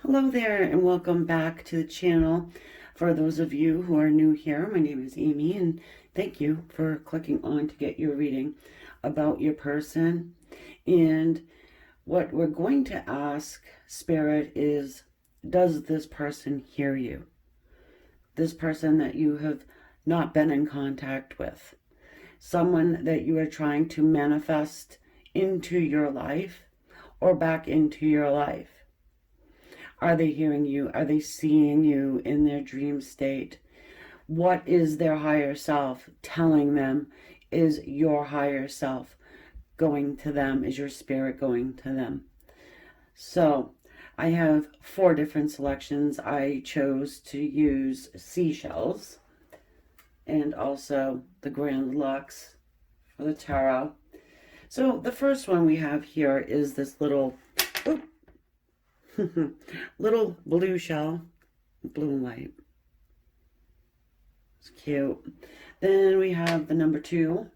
Hello there and welcome back to the channel. For those of you who are new here, my name is Amy and thank you for clicking on to get your reading about your person. And what we're going to ask Spirit is, does this person hear you? This person that you have not been in contact with. Someone that you are trying to manifest into your life or back into your life. Are they hearing you? Are they seeing you in their dream state? What is their higher self telling them? Is your higher self going to them? Is your spirit going to them? So I have 4 different selections. I chose to use seashells and also the Grand Lux for the tarot. So the first one we have here is this little little blue shell, blue and white. It's cute. Then we have the number 2,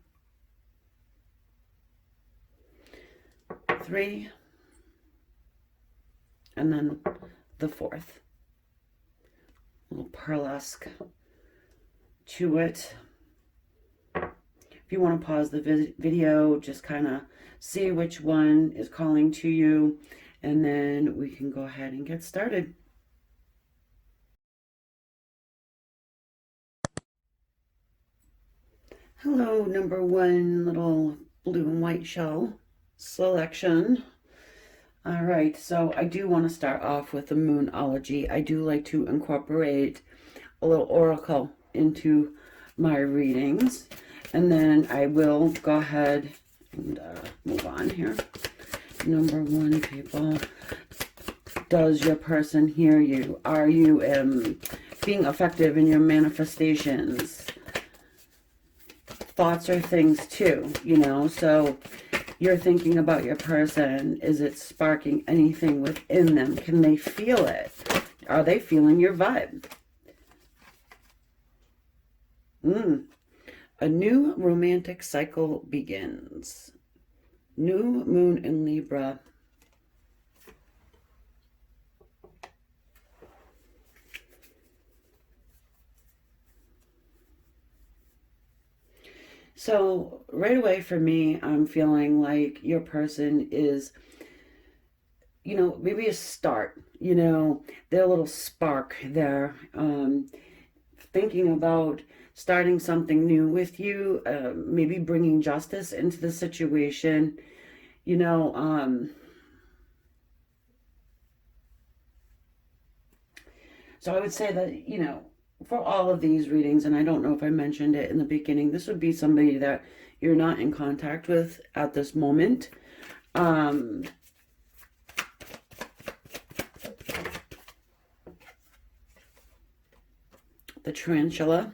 3, and then the 4th. A little pearlesque to it. If you want to pause the video, just kind of see which one is calling to you, and then we can go ahead and get started. Hello, number 1, little blue and white shell selection. All right, so I do want to start off with the Moonology. I do like to incorporate a little oracle into my readings, and then I will go ahead and move on here. Number 1, people. Does your person hear you? Are you being effective in your manifestations? Thoughts are things too, you know, so you're thinking about your person. Is it sparking anything within them? Can they feel it? Are they feeling your vibe? A new romantic cycle begins. New moon in Libra. So right away for me, I'm feeling like your person is, maybe a start, their little spark there, thinking about starting something new with you, maybe bringing justice into the situation, so I would say that, for all of these readings, and I don't know if I mentioned it in the beginning, this would be somebody that you're not in contact with at this moment. The tarantula.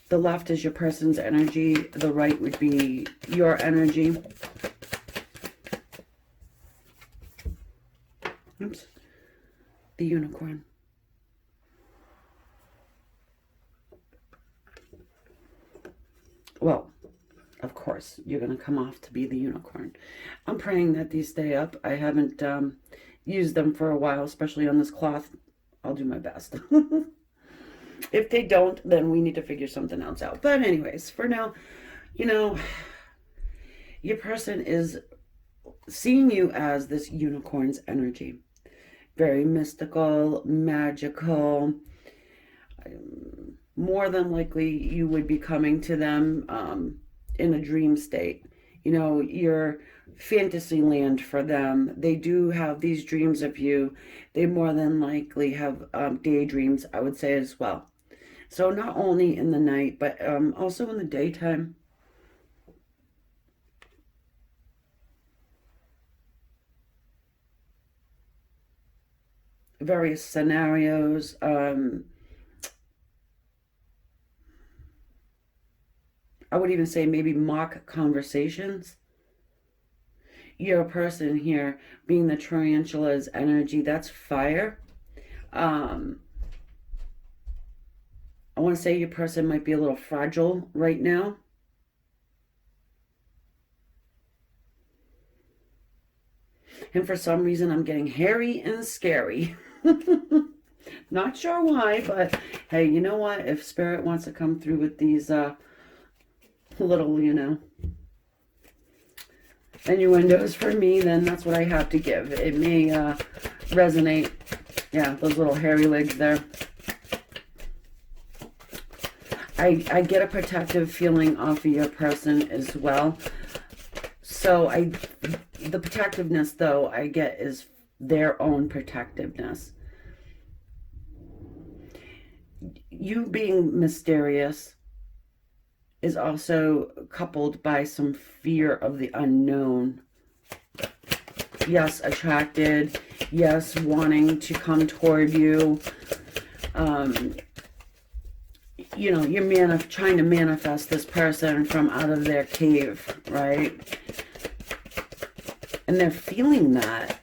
The left is your person's energy. The right would be your energy. Oops. The unicorn. Well, of course, you're going to come off to be the unicorn. I'm praying that these stay up. I haven't used them for a while, especially on this cloth. I'll do my best. If they don't, then we need to figure something else out. But anyways, for now, your person is seeing you as this unicorn's energy. Very mystical, magical. More than likely, you would be coming to them in a dream state. You're fantasy land for them. They do have these dreams of you. They more than likely have daydreams, I would say, as well. So not only in the night, but also in the daytime. Various scenarios. I would even say maybe mock conversations. Your person here being the tarantula's energy, that's fire. I want to say your person might be a little fragile right now. And for some reason, I'm getting hairy and scary. Not sure why, but hey, you know what? If Spirit wants to come through with these little, innuendos for me, then that's what I have to give. It may resonate. Yeah, those little hairy legs there. I get a protective feeling off of your person as well. So the protectiveness, though, I get is their own protectiveness. You being mysterious is also coupled by some fear of the unknown. Yes, attracted. Yes, wanting to come toward you. You're trying to manifest this person from out of their cave, right? And they're feeling that.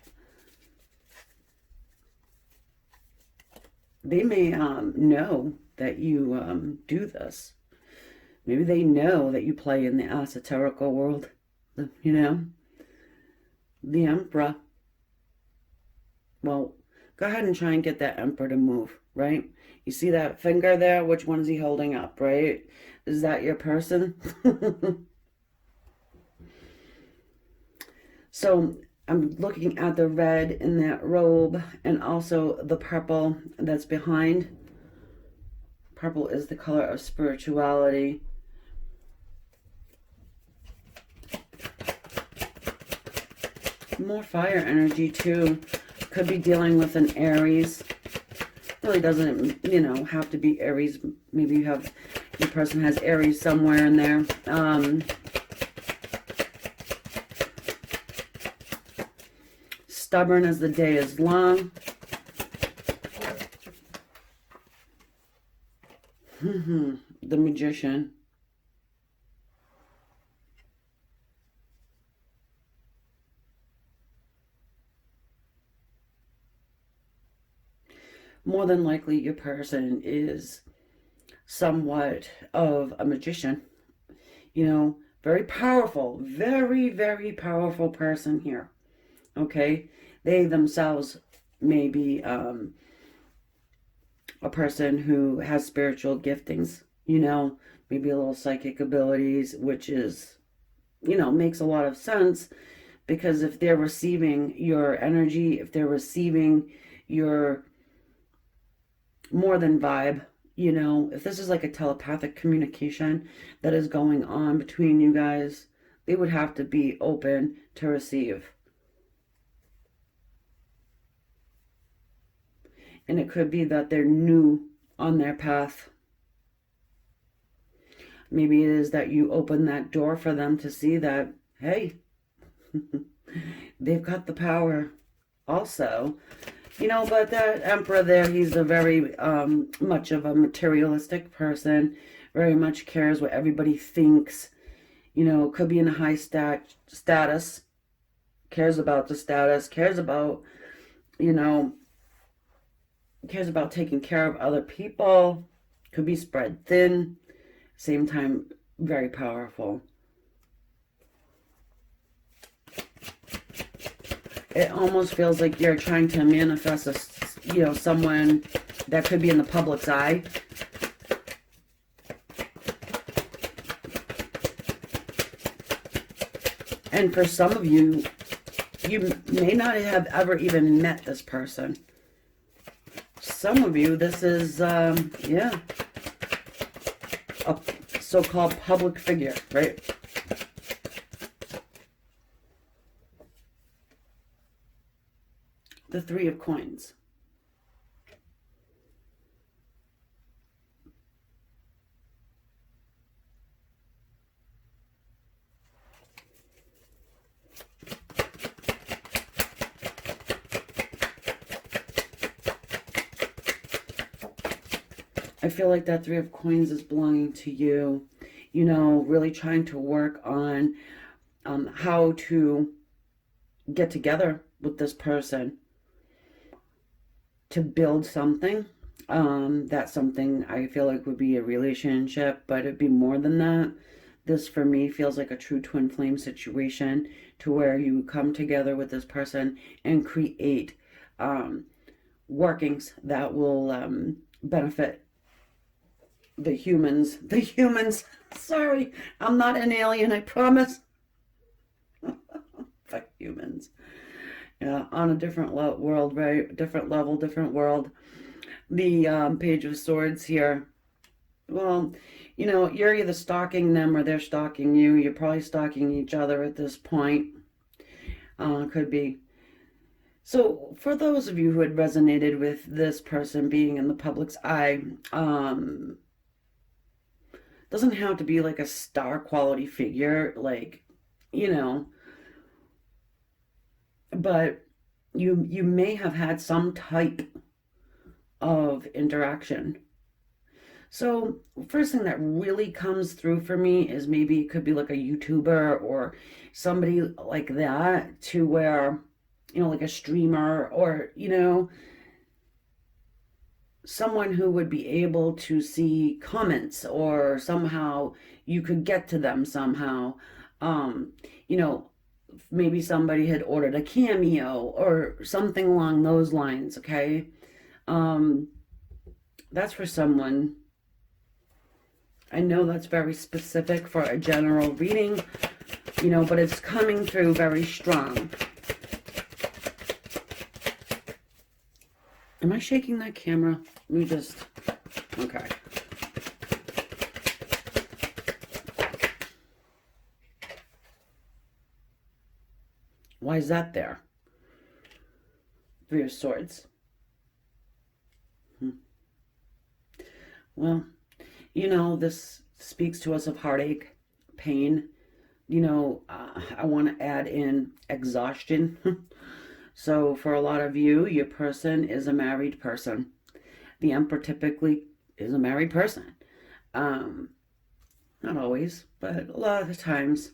They may know that you do this. Maybe they know that you play in the esoterical world, the Emperor. Well, go ahead and try and get that Emperor to move, right? You see that finger there? Which one is he holding up, right? Is that your person? So I'm looking at the red in that robe and also the purple that's behind. Purple is the color of spirituality. More fire energy too. Could be dealing with an Aries. Really doesn't, have to be Aries. Maybe your person has Aries somewhere in there. Stubborn as the day is long. The Magician. More than likely your person is somewhat of a magician. Very powerful, very, very powerful person here. Okay? They themselves may be a person who has spiritual giftings, maybe a little psychic abilities, which is, makes a lot of sense, because if they're receiving your energy, if they're receiving your more than vibe, if this is like a telepathic communication that is going on between you guys, they would have to be open to receive. And it could be that they're new on their path. Maybe it is that you open that door for them to see that, hey, they've got the power also. But that Emperor there, he's a very much of a materialistic person, very much cares what everybody thinks. Could be in a high status, cares about the status, cares about taking care of other people, could be spread thin, same time, very powerful. It almost feels like you're trying to manifest someone that could be in the public's eye. And for some of you, you may not have ever even met this person. Some of you, this is, a so-called public figure, right? The Three of Coins. I feel like that Three of Coins is belonging to you. Really trying to work on how to get together with this person to build something. That's something I feel like would be a relationship, but it'd be more than that. This for me feels like a true twin flame situation, to where you come together with this person and create workings that will benefit the humans. The humans. Sorry, I'm not an alien, I promise. Fuck humans. Yeah, on a different world, right? Different level, different world. The Page of Swords here. Well, you know, you're either stalking them or they're stalking you. You're probably stalking each other at this point. Could be. So, for those of you who had resonated with this person being in the public's eye, doesn't have to be like a star quality figure, like, you know, but you may have had some type of interaction. So first thing that really comes through for me is maybe it could be like a YouTuber or somebody like that, to where, you know, like a streamer, or, you know, someone who would be able to see comments, or somehow you could get to them somehow. You know, maybe somebody had ordered a cameo or something along those lines, okay? That's for someone. I know that's very specific for a general reading, you know, but it's coming through very strong. Am I shaking that camera? Let me just, okay. Why is that there? Three of Swords. Well, you know, this speaks to us of heartache, pain. You know, I want to add in exhaustion. So for a lot of you, your person is a married person. The Emperor typically is a married person. Not always, but a lot of the times.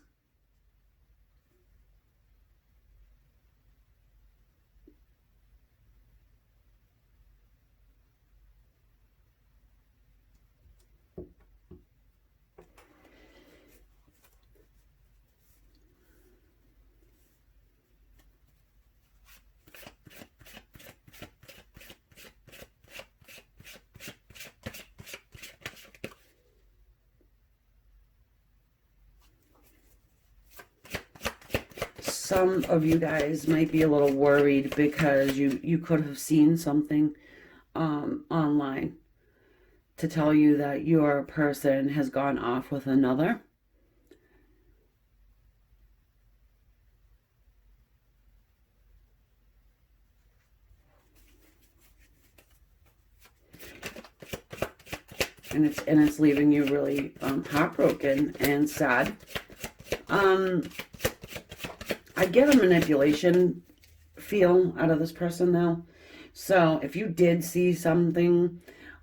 Some of you guys might be a little worried because you could have seen something online to tell you that your person has gone off with another. And it's leaving you really heartbroken and sad. I get a manipulation feel out of this person though. So if you did see something,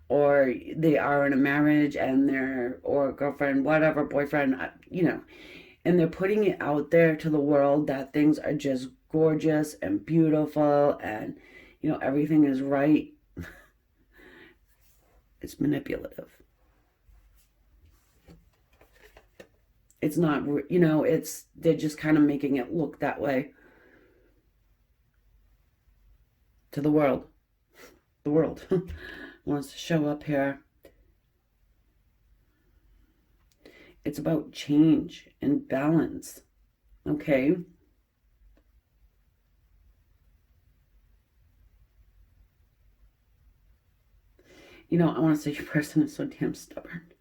or they are in a marriage and they're, or girlfriend, whatever, boyfriend, you know, and they're putting it out there to the world that things are just gorgeous and beautiful and, you know, everything is right. It's manipulative. It's not, you know, they're just kind of making it look that way to the world. The world wants to show up here. It's about change and balance, okay? You know, I want to say your person is so damn stubborn.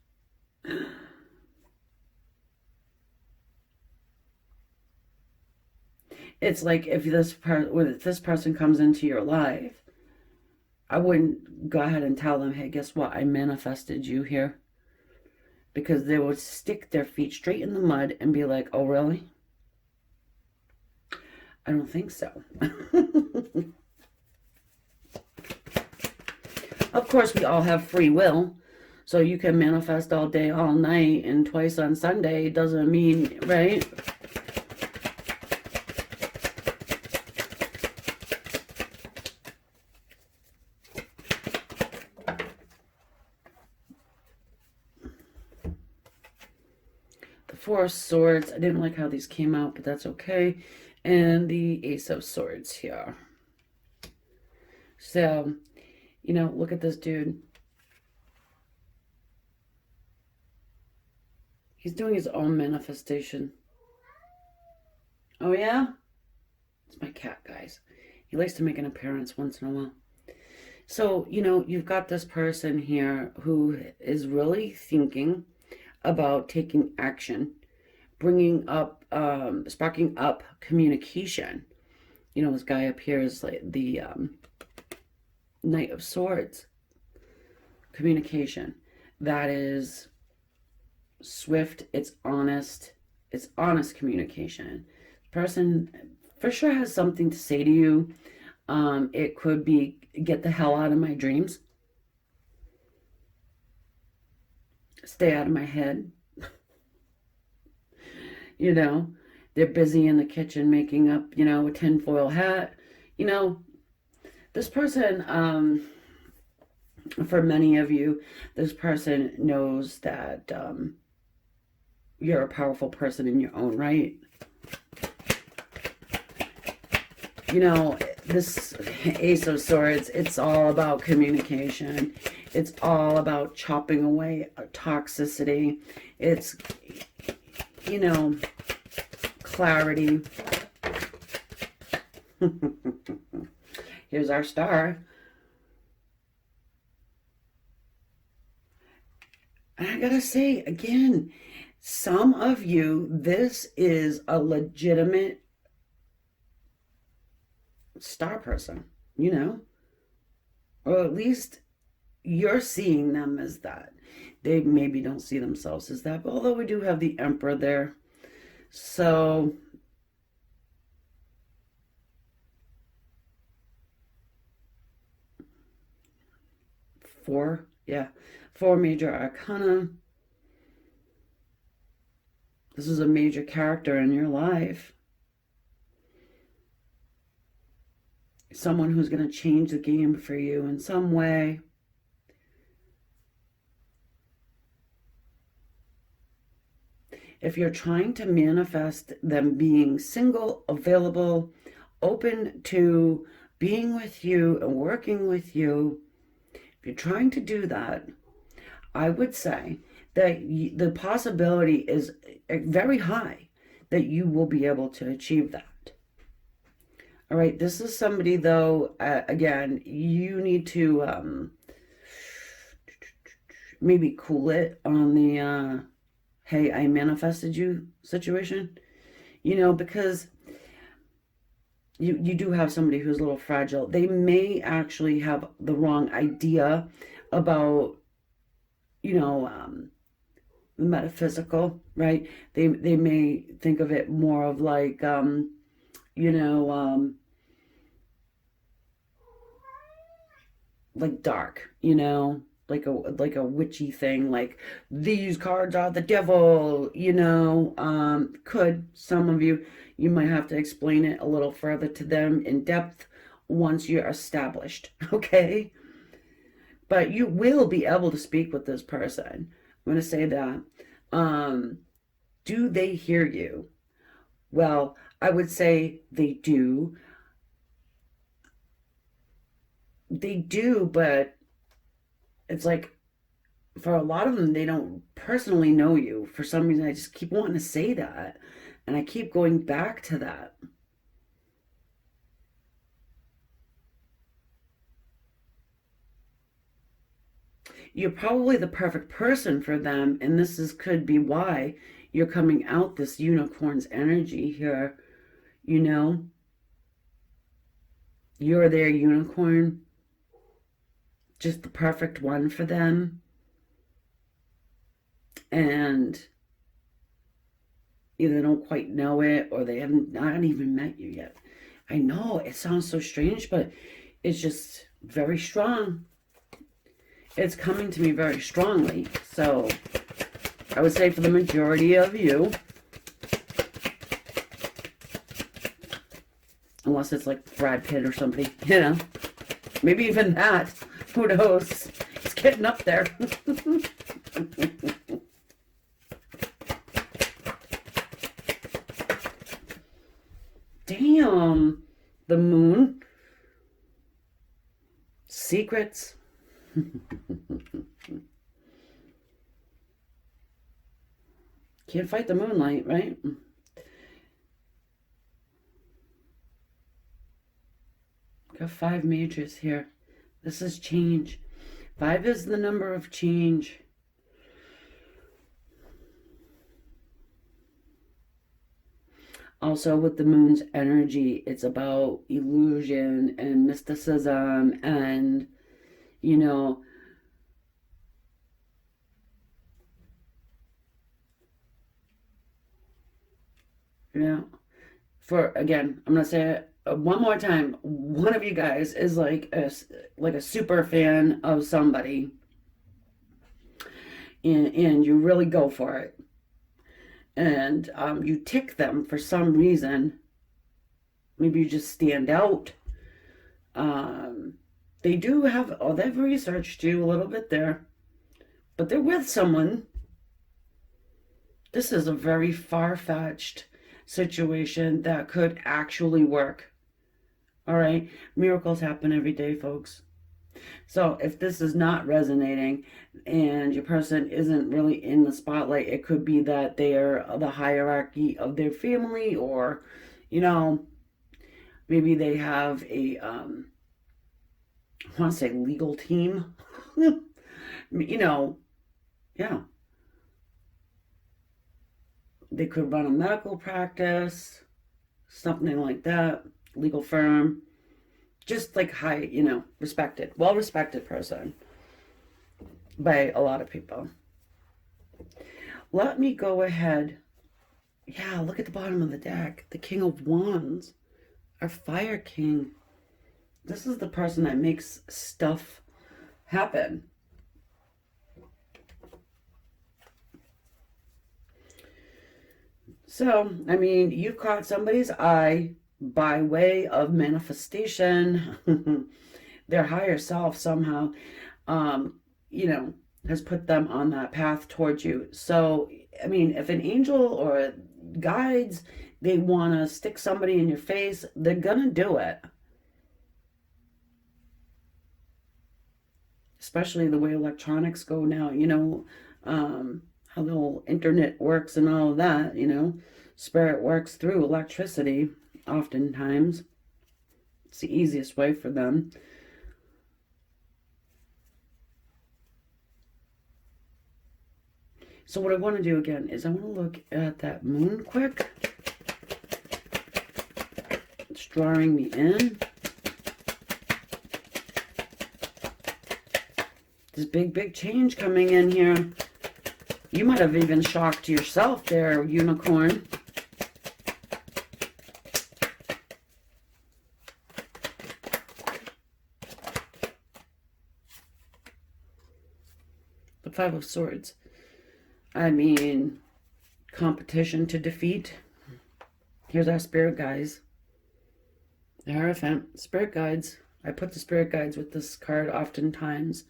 It's like if when this person comes into your life, I wouldn't go ahead and tell them, hey, guess what? I manifested you here. Because they would stick their feet straight in the mud and be like, oh, really? I don't think so. Of course, we all have free will. So you can manifest all day, all night, and twice on Sunday. Doesn't mean, right? Four of Swords. I didn't like how these came out, but that's okay. And the Ace of Swords here. So, you know, look at this dude. He's doing his own manifestation. Oh, yeah? It's my cat, guys. He likes to make an appearance once in a while. So, you know, you've got this person here who is really thinking about taking action, bringing up, sparking up communication. You know, this guy up here is like the Knight of Swords. Communication. That is swift, it's honest communication. Person for sure has something to say to you. It could be, get the hell out of my dreams. Stay out of my head. You know, they're busy in the kitchen making up, you know, a tinfoil hat. You know, this person, for many of you, this person knows that you're a powerful person in your own right. You know, this Ace of Swords, it's all about communication. It's all about chopping away toxicity. It's, you know, clarity. Here's our star. And I gotta say, again, some of you, this is a legitimate star person, you know, or at least you're seeing them as that. They maybe don't see themselves as that, but although we do have the Emperor there. So four major arcana. This is a major character in your life. Someone who's going to change the game for you in some way. If you're trying to manifest them being single, available, open to being with you and working with you, if you're trying to do that, I would say that the possibility is very high that you will be able to achieve that. All right, this is somebody, though, again, you need to maybe cool it on the, hey, I manifested you situation, you know, because you do have somebody who's a little fragile. They may actually have the wrong idea about, you know, metaphysical, right? They may think of it more of like, you know, like dark, you know, like a witchy thing, like these cards are the devil, you know. Some of you might have to explain it a little further to them in depth once you're established, okay? But you will be able to speak with this person. I'm going to say that. Do they hear you? Well, I would say they do. They do, but it's like, for a lot of them, they don't personally know you. For some reason, I just keep wanting to say that. And I keep going back to that. You're probably the perfect person for them. And could be why you're coming out this unicorn's energy here. You know, you're their unicorn. Just the perfect one for them. And either don't quite know it or they haven't not even met you yet. I know it sounds so strange, but it's just very strong. It's coming to me very strongly. So I would say for the majority of you, unless it's like Brad Pitt or somebody, you know, maybe even that. Who knows? It's getting up there. Damn. The moon. Secrets. Can't fight the moonlight, right? Got 5 majors here. This is change. 5 is the number of change. Also, with the moon's energy, it's about illusion and mysticism and, you know, again, I'm going to say it one more time. One of you guys is like a super fan of somebody, and you really go for it. And you tick them for some reason. Maybe you just stand out. They do have, they've researched you a little bit there, but they're with someone. This is a very far-fetched situation that could actually work. All right, miracles happen every day, folks. So if this is not resonating and your person isn't really in the spotlight, it could be that they're the hierarchy of their family, or, you know, maybe they have a, I want to say legal team, you know, yeah. They could run a medical practice, something like that, legal firm. Just like high, you know, respected, well-respected person by a lot of people. Let me go ahead. Yeah, look at the bottom of the deck. The King of Wands, our Fire King. This is the person that makes stuff happen. So, I mean, you caught somebody's eye by way of manifestation. Their higher self somehow, you know, has put them on that path towards you. So, I mean, if an angel or guides, they want to stick somebody in your face, they're going to do it. Especially the way electronics go now, you know, how the whole internet works and all of that, you know. Spirit works through electricity. Oftentimes, it's the easiest way for them. So what I want to do again is I want to look at that moon quick. It's drawing me in. This big change coming in here. You might have even shocked yourself there, unicorn. The Five of Swords. I mean, competition to defeat. Here's our spirit guides. The Hierophant. Spirit guides. I put the spirit guides with this card oftentimes.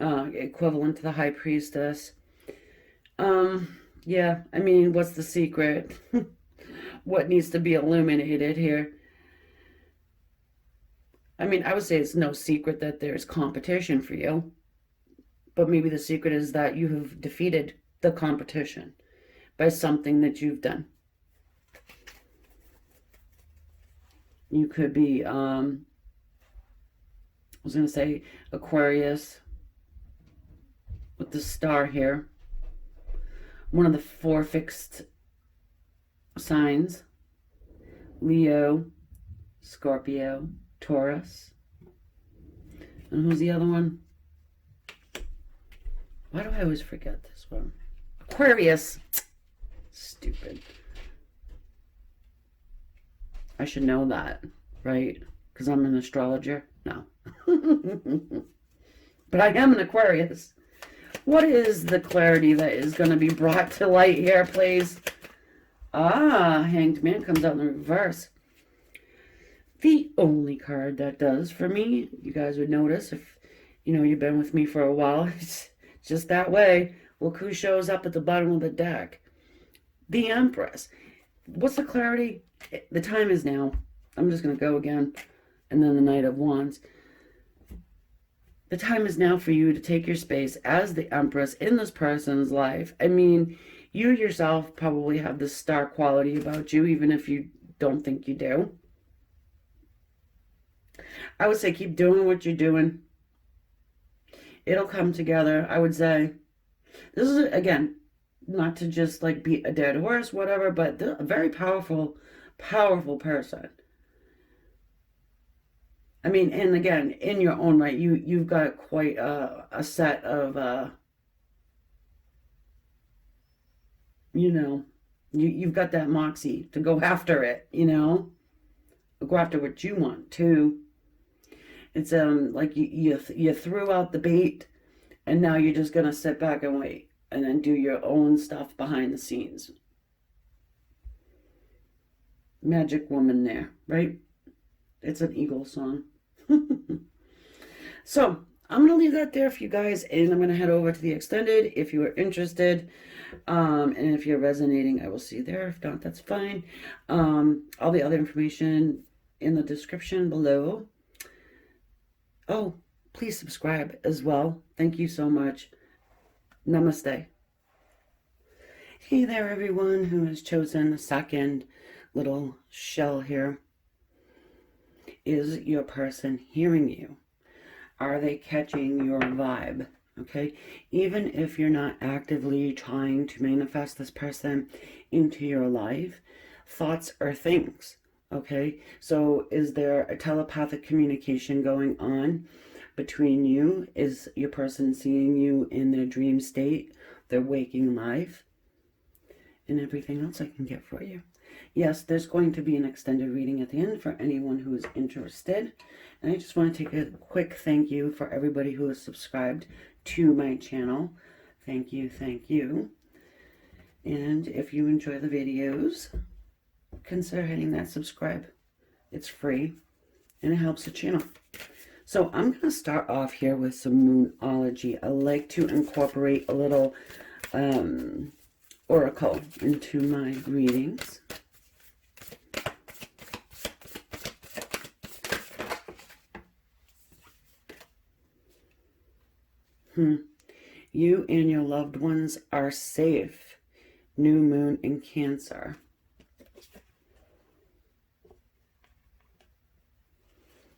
Equivalent to the High Priestess. Yeah, I mean, what's the secret? What needs to be illuminated here? I mean, I would say it's no secret that there's competition for you. But maybe the secret is that you have defeated the competition by something that you've done. You could be, I was going to say Aquarius with the star here. One of the 4 fixed signs. Leo, Scorpio, Taurus. And who's the other one? Why do I always forget this one? Aquarius. Stupid. I should know that, right? Because I'm an astrologer? No. But I am an Aquarius. What is the clarity that is going to be brought to light here, please? Ah, Hanged Man comes out in the reverse. The only card that does for me, you guys would notice if, you know, you've been with me for a while, it's just that way. Look who shows up at the bottom of the deck. The Empress. What's the clarity? The time is now. I'm just going to go again. And then the Knight of Wands. The time is now for you to take your space as the Empress in this person's life. I mean, you yourself probably have this star quality about you, even if you don't think you do. I would say keep doing what you're doing. It'll come together, I would say. This is, again, not to just like beat a dead horse, whatever, but a very powerful, powerful person. I mean, and again, in your own right, you've got quite a set of, you know, you've got that moxie to go after it, you know, go after what you want too. It's like you threw out the bait, and now you're just gonna sit back and wait, and then do your own stuff behind the scenes. Magic woman there, right? It's an Eagle song. So I'm going to leave that there for you guys, and I'm going to head over to the extended if you are interested. And if you're resonating, I will see you there. If not, that's fine. All the other information in the description below. Oh, please subscribe as well. Thank you so much. Namaste. Hey there, everyone who has chosen the second little shell here. Is your person hearing you? Are they catching your vibe? Okay, even if you're not actively trying to manifest this person into your life, thoughts are things. Okay, so is there a telepathic communication going on between you? Is your person seeing you in their dream state, their waking life, and everything else I can get for you? Yes, there's going to be an extended reading at the end for anyone who is interested. And I just want to take a quick thank you for everybody who has subscribed to my channel. Thank you, thank you. And if you enjoy the videos, consider hitting that subscribe. It's free and it helps the channel. So I'm going to start off here with some Moonology. I like to incorporate a little oracle into my readings. You and your loved ones are safe. New moon in Cancer.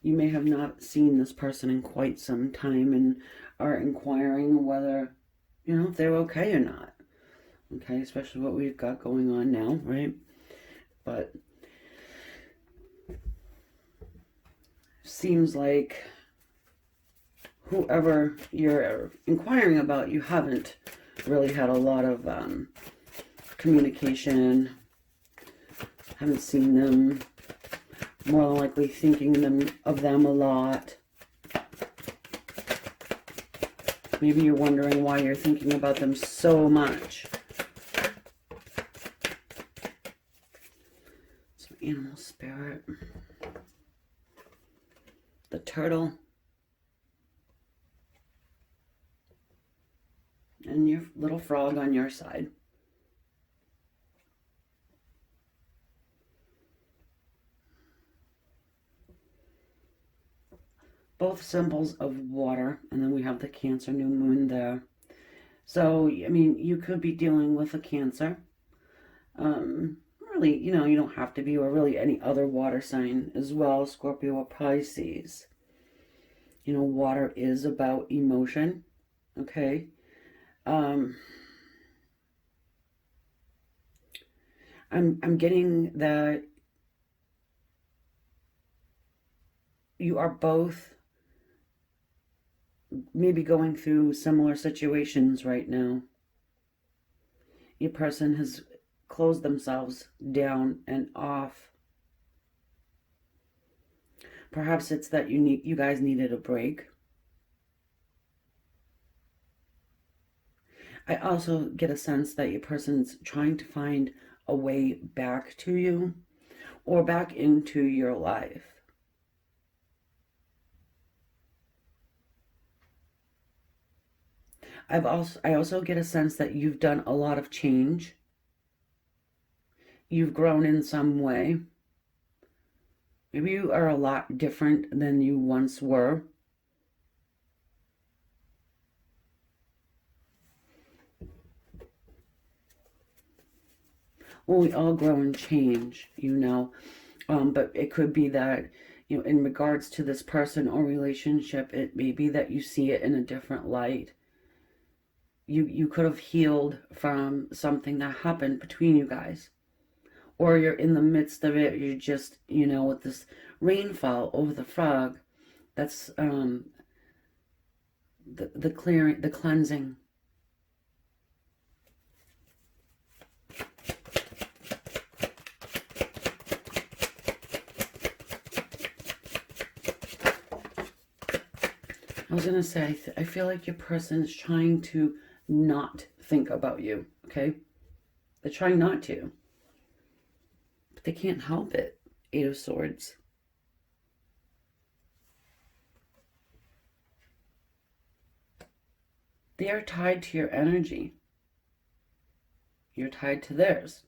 You may have not seen this person in quite some time and are inquiring whether, you know, if they're okay or not. Okay, especially what we've got going on now, right? But seems like whoever you're inquiring about, you haven't really had a lot of communication, haven't seen them, more than likely thinking of them a lot. Maybe you're wondering why you're thinking about them so much. Some animal spirit. The turtle. And your little frog on your side. Both symbols of water, and then we have the Cancer new moon there. So, I mean, you could be dealing with a Cancer. Really, you know, you don't have to be, or really any other water sign as well, Scorpio or Pisces. You know, water is about emotion, okay? I'm getting that you are both maybe going through similar situations right now. Your person has closed themselves down and off. Perhaps it's that you guys needed a break. I also get a sense that your person's trying to find a way back to you or back into your life. I also get a sense that you've done a lot of change. You've grown in some way. Maybe you are a lot different than you once were. Well, we all grow and change, you know. But it could be that, you know, in regards to this person or relationship, it may be that you see it in a different light. You could have healed from something that happened between you guys. Or you're in the midst of it, you're just, you know, with this rainfall over the frog, that's the clearing, the cleansing. I was going to say, I feel like your person is trying to not think about you, okay? They're trying not to. But they can't help it. Eight of Swords. They are tied to your energy. You're tied to theirs.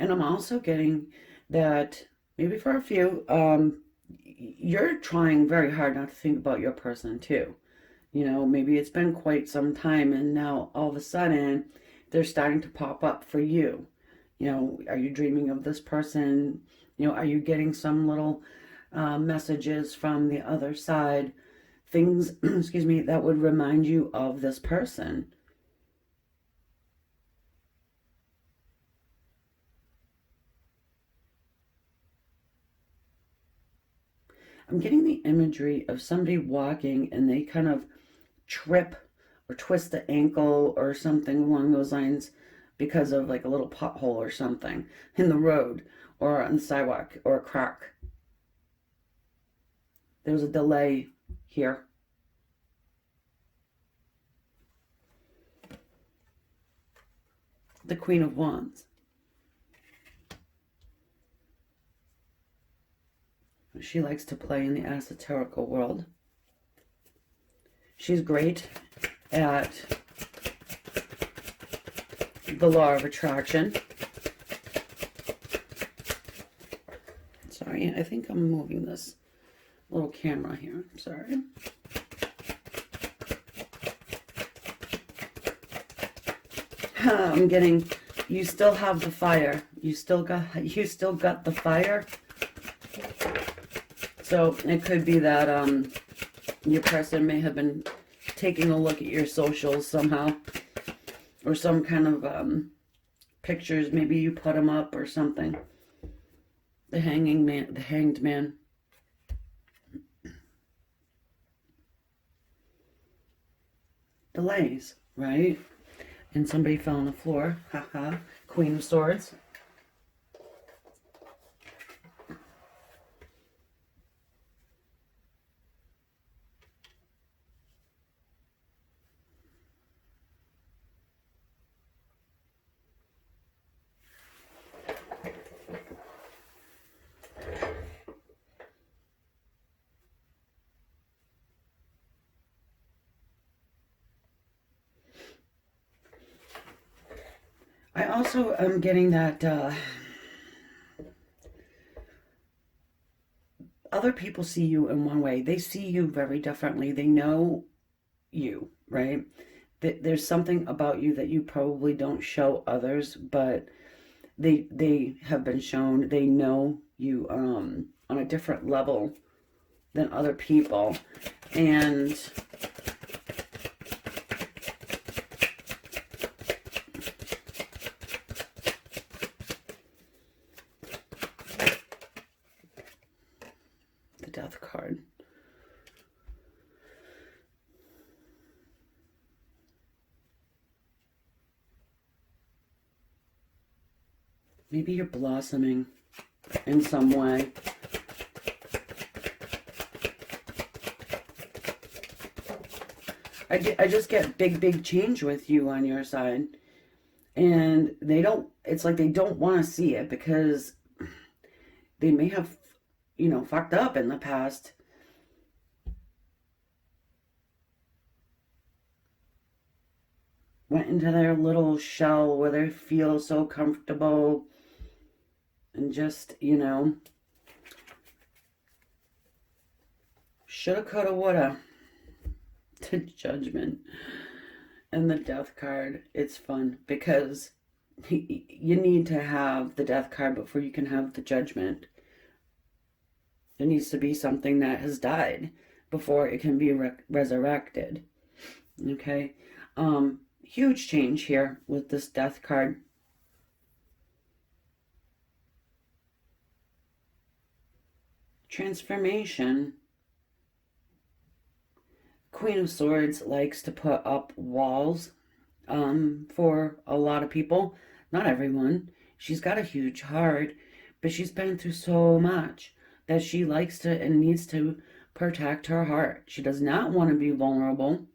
And I'm also getting that maybe for a few, you're trying very hard not to think about your person too. You know, maybe it's been quite some time and now all of a sudden they're starting to pop up for you. You know, are you dreaming of this person? You know, are you getting some little messages from the other side? Things, excuse me, that would remind you of this person. I'm getting the imagery of somebody walking and they kind of trip or twist the ankle or something along those lines because of like a little pothole or something in the road or on the sidewalk or a crack. There was a delay here. The Queen of Wands. She likes to play in the esoterical world. She's great at the law of attraction. Sorry, I think I'm moving this little camera here. Sorry. I'm getting, you still have the fire. You still got the fire. So it could be that your person may have been taking a look at your socials somehow, or some kind of pictures. Maybe you put them up or something. The hanging man, the hanged man. Delays, right? And somebody fell on the floor. Haha. Queen of Swords. I also am getting that other people see you in one way. They see you very differently. They know you, right? There's something about you that you probably don't show others, but they have been shown. They know you on a different level than other people. And the Death card. Maybe you're blossoming in some way. I just get big change with you on your side. And they don't, it's like they don't want to see it because they may have, you know, fucked up in the past. went into their little shell where they feel so comfortable and just, you know, shoulda, coulda, woulda. To Judgment. And the Death card, it's fun because you need to have the Death card before you can have the Judgment. There needs to be something that has died before it can be resurrected. Okay? Huge change here with this Death card. Transformation. Queen of Swords likes to put up walls for a lot of people. Not everyone. She's got a huge heart, but she's been through so much that she likes to and needs to protect her heart. She does not want to be vulnerable.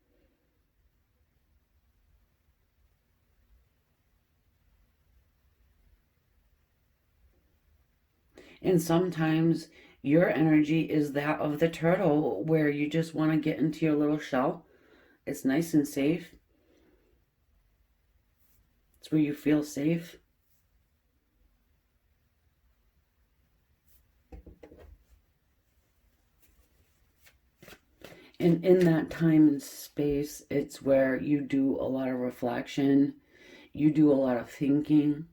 And sometimes your energy is that of the turtle, where you just want to get into your little shell. It's nice and safe. It's where you feel safe. And in that time and space, it's where you do a lot of reflection. You do a lot of thinking,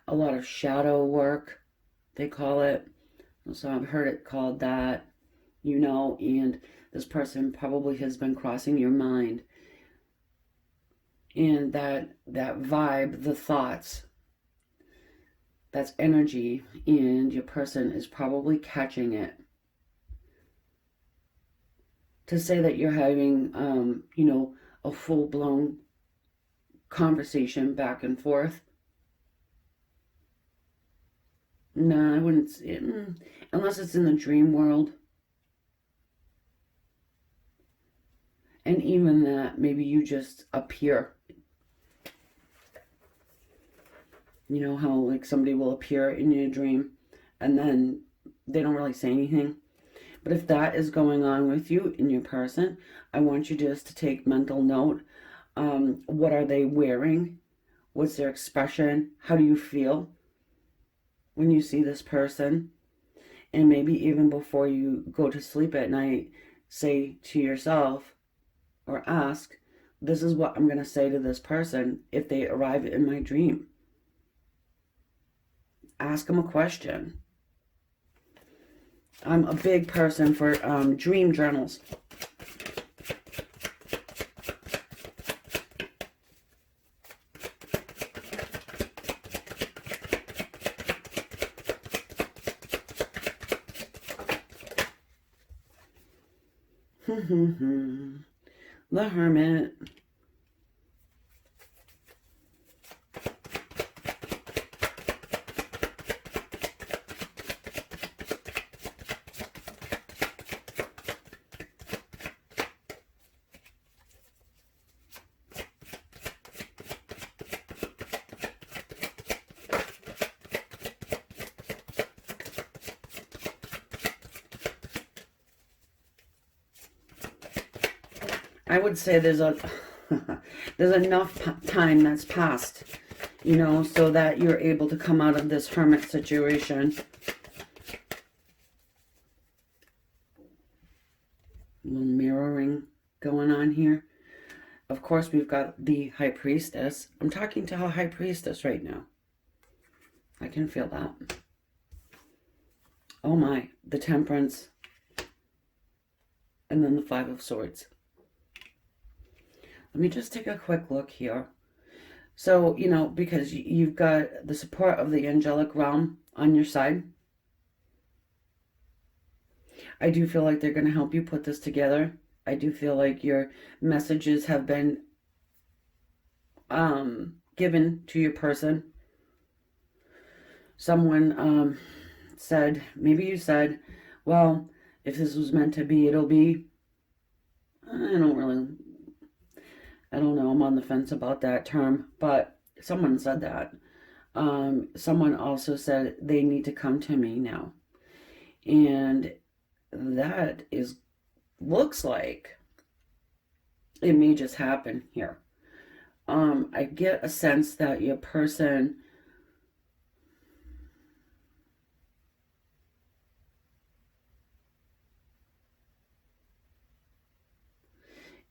a lot of shadow work, they call it. So I've heard it called that, you know, and this person probably has been crossing your mind. And that vibe, the thoughts, that's energy, and your person is probably catching it. To say that you're having, you know, a full-blown conversation back and forth, no, I wouldn't say it, unless it's in the dream world. And even that, maybe you just appear. You know how like somebody will appear in your dream and then they don't really say anything. But if that is going on with you in your person, I want you just to take mental note. What are they wearing? What's their expression? How do you feel when you see this person? And maybe even before you go to sleep at night, say to yourself or ask, this is what I'm going to say to this person if they arrive in my dream. Ask them a question. I'm a big person for dream journals. The Hermit. I would say there's enough time that's passed, you know, so that you're able to come out of this hermit situation. A little mirroring going on here. Of course, we've got the High Priestess. I'm talking to a High Priestess right now. I can feel that. Oh my, the Temperance. And then the Five of Swords. Let me just take a quick look here. So, you know, because you've got the support of the angelic realm on your side. I do feel like they're going to help you put this together. I do feel like your messages have been given to your person. Someone said, maybe you said, well, if this was meant to be, it'll be. I don't know, I'm on the fence about that term, but someone said that. Someone also said they need to come to me now. And that looks like it may just happen here. I get a sense that your person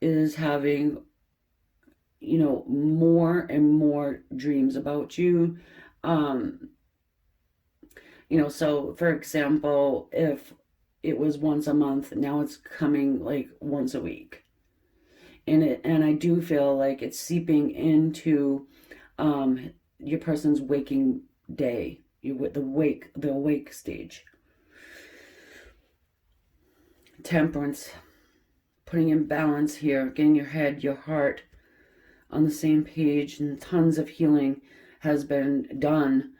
is having, you know, more and more dreams about you. You know, so for example, if it was once a month, now it's coming like once a week. And I do feel like it's seeping into your person's waking day, the awake stage. Temperance, putting in balance here, getting your head, your heart on the same page, and tons of healing has been done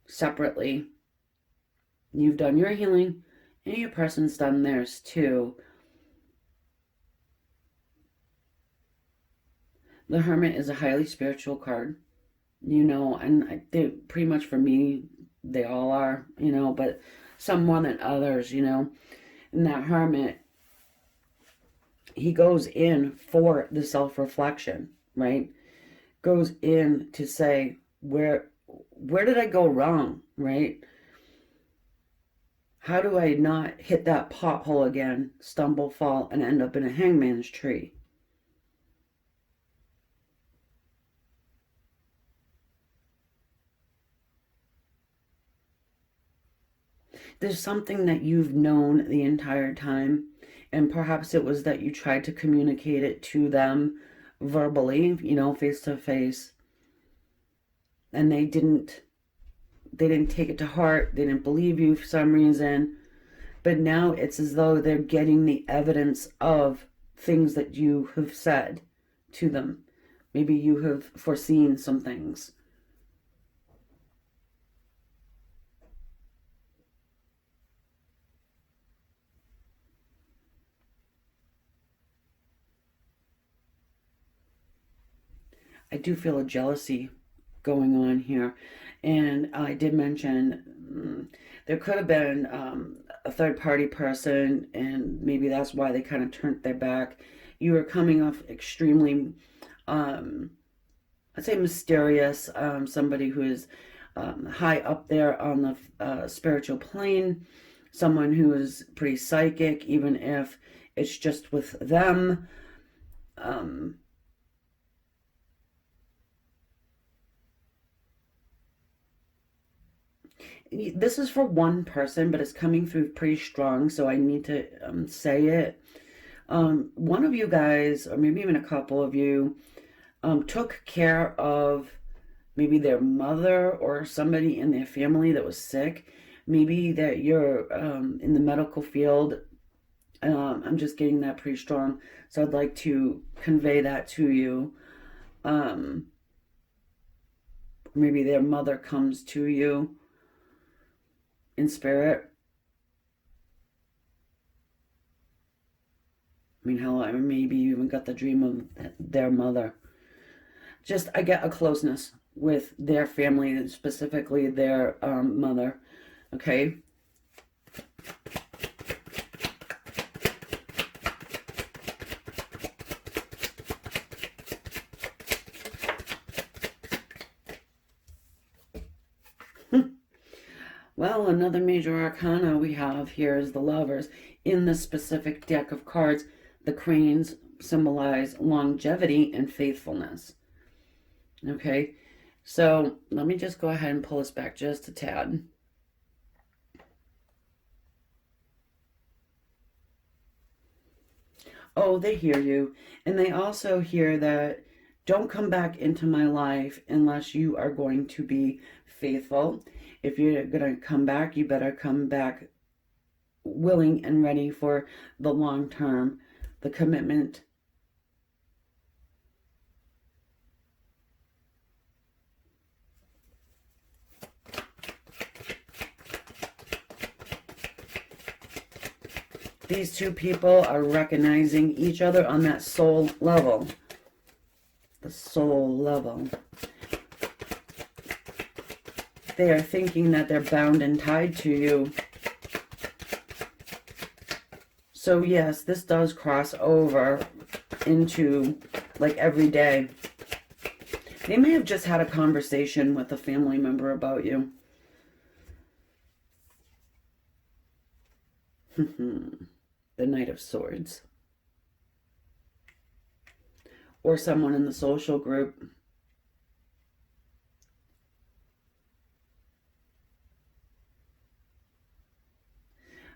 separately. You've done your healing, and your person's done theirs too. The Hermit is a highly spiritual card, you know, and they pretty much for me, they all are, you know, but some more than others, you know. And that Hermit, he goes in for the self-reflection, right? Goes in to say, where did I go wrong, right? How do I not hit that pothole again, stumble, fall, and end up in a hangman's tree? There's something that you've known the entire time, and perhaps it was that you tried to communicate it to them verbally, you know, face to face, and they didn't take it to heart. They didn't believe you for some reason. But now it's as though they're getting the evidence of things that you have said to them. Maybe you have foreseen some things. I do feel a jealousy going on here. And I did mention there could have been a third party person, and maybe that's why they kind of turned their back. You were coming off extremely, I'd say, mysterious, somebody who is high up there on the spiritual plane, someone who is pretty psychic, even if it's just with them. This is for one person, but it's coming through pretty strong, so I need to say it. One of you guys, or maybe even a couple of you, took care of maybe their mother or somebody in their family that was sick. Maybe that you're in the medical field. I'm just getting that pretty strong, so I'd like to convey that to you. Maybe their mother comes to you in spirit. I mean, hell, maybe you even got the dream of their mother. Just, I get a closeness with their family, and specifically their mother. Okay? Well, another major arcana we have here is the Lovers. In this specific deck of cards, the cranes symbolize longevity and faithfulness. Okay, so let me just go ahead and pull this back just a tad. Oh, they hear you. And they also hear that don't come back into my life unless you are going to be faithful. If you're going to come back, you better come back willing and ready for the long term, the commitment. These two people are recognizing each other on that soul level. The soul level. They are thinking that they're bound and tied to you. So yes, this does cross over into like every day. They may have just had a conversation with a family member about you. The Knight of Swords. Or someone in the social group.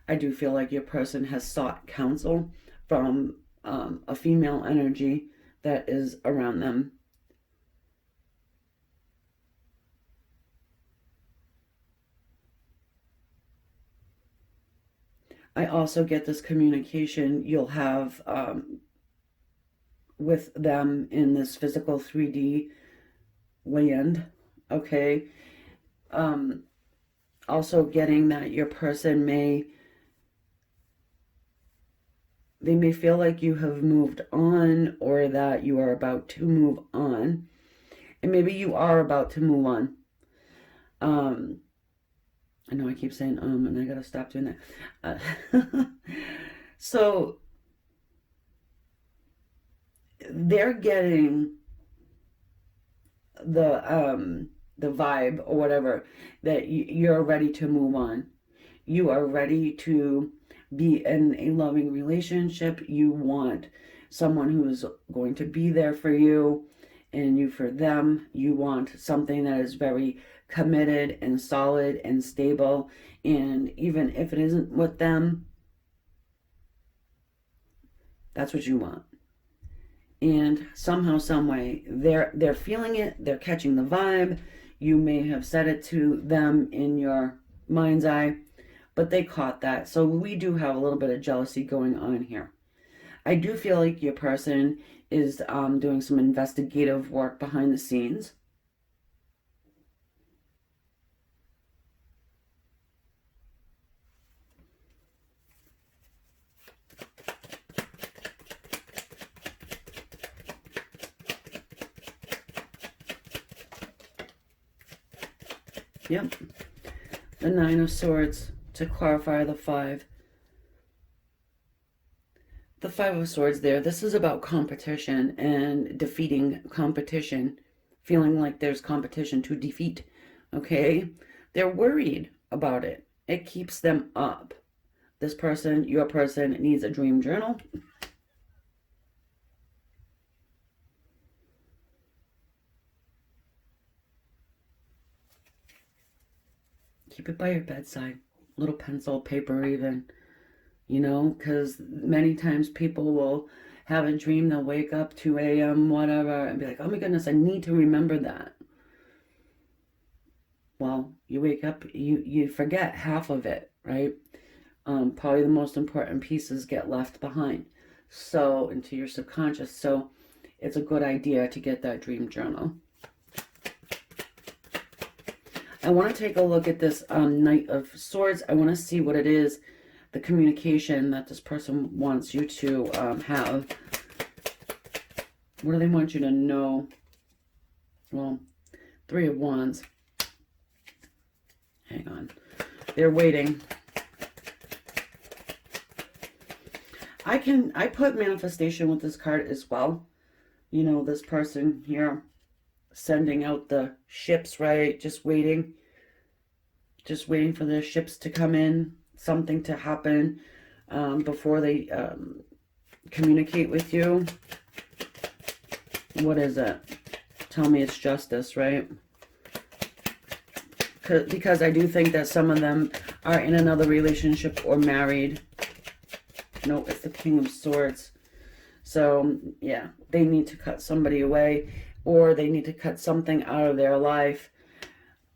I do feel like your person has sought counsel from a female energy that is around them. I also get this communication you'll have with them in this physical 3D land, okay? Also getting that your person they may feel like you have moved on, or that you are about to move on. And maybe you are about to move on. I know I keep saying and I gotta stop doing that. So they're getting the vibe or whatever that you're ready to move on. You are ready to be in a loving relationship. You want someone who's going to be there for you and you for them. You want something that is very committed and solid and stable. And even if it isn't with them, that's what you want. And somehow, some way, they're feeling it. They're catching the vibe. You may have said it to them in your mind's eye, but they caught that. So we do have a little bit of jealousy going on here. I do feel like your person is doing some investigative work behind the scenes. Yep. The Nine of Swords to clarify the 5. The 5 of Swords there. This is about competition and defeating competition. Feeling like there's competition to defeat. Okay? They're worried about it. It keeps them up. This person, your person, needs a dream journal. Keep it by your bedside. Little pencil, paper even. You know, because many times people will have a dream. They'll wake up 2 a.m., whatever, and be like, oh my goodness, I need to remember that. Well, you wake up, you forget half of it, right? Probably the most important pieces get left behind. So, into your subconscious. So, it's a good idea to get that dream journal. I want to take a look at this Knight of Swords. I want to see what it is, the communication that this person wants you to have. What do they want you to know? Well, 3 of Wands. Hang on. They're waiting. I put manifestation with this card as well. You know, this person here sending out the ships, right? Just waiting for the ships to come in, something to happen before they communicate with you. What is it? Tell me it's justice, right? Because I do think that some of them are in another relationship or married. No, it's the King of Swords. So, yeah, they need to cut somebody away, or they need to cut something out of their life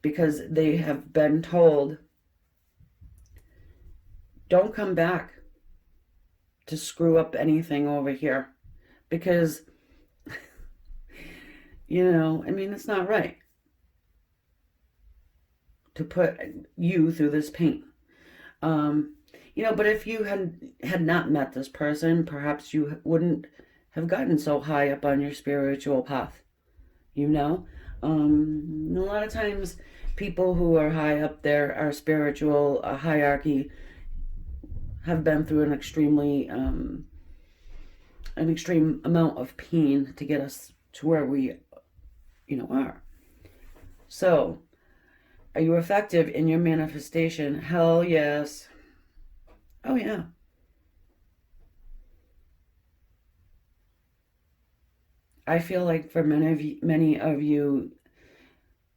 because they have been told, don't come back to screw up anything over here. Because, you know, I mean, it's not right to put you through this pain. You know, but if you had not met this person, perhaps you wouldn't have gotten so high up on your spiritual path. You know, a lot of times people who are high up there, our spiritual hierarchy, have been through an extremely an extreme amount of pain to get us to where we, are. So, are you effective in your manifestation? Hell yes. Oh yeah. I feel like for many of you,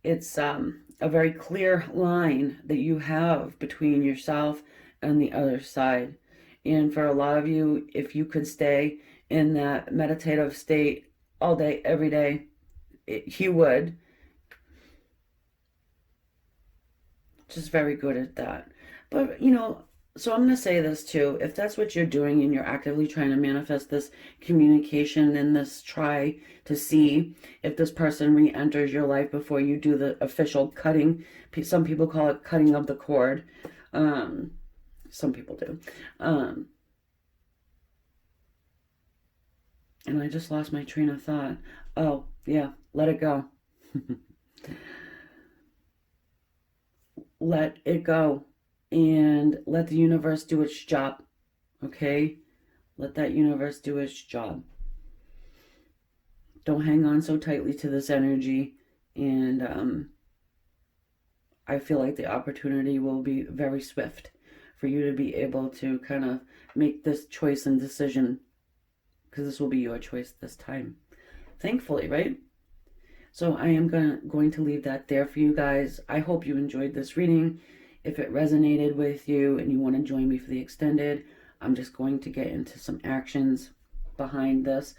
it's a very clear line that you have between yourself and the other side. And for a lot of you, if you could stay in that meditative state all day, every day, you would. Just very good at that. But, so I'm going to say this too. If that's what you're doing and you're actively trying to manifest this communication and this try to see if this person re-enters your life before you do the official cutting. Some people call it cutting of the cord. Some people do. And I just lost my train of thought. Oh, yeah, let it go. Let it go. And let the universe do its job. Okay? Let that universe do its job. Don't hang on so tightly to this energy. And I feel like the opportunity will be very swift for you to be able to kind of make this choice and decision. Because this will be your choice this time. Thankfully, right? So I am going to leave that there for you guys. I hope you enjoyed this reading. If it resonated with you and you want to join me for the extended, I'm just going to get into some actions behind this.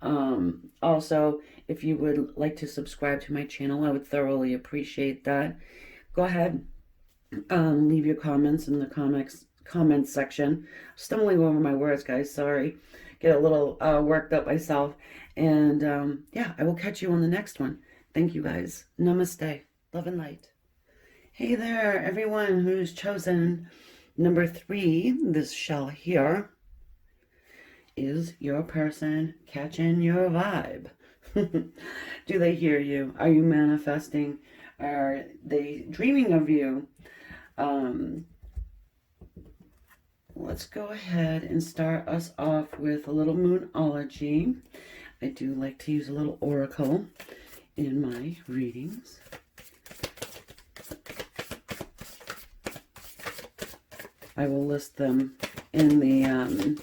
Also, if you would like to subscribe to my channel, I would thoroughly appreciate that. Go ahead, leave your comments in the comments section. Stumbling over my words, guys, sorry. Get a little worked up myself. And yeah, I will catch you on the next one. Thank you, guys. Namaste. Love and light. Hey there, everyone who's chosen number 3. This shell here is your person catching your vibe. Do they hear you? Are you manifesting? Are they dreaming of you? Let's go ahead and start us off with a little moonology. I do like to use a little oracle in my readings. I will list them in the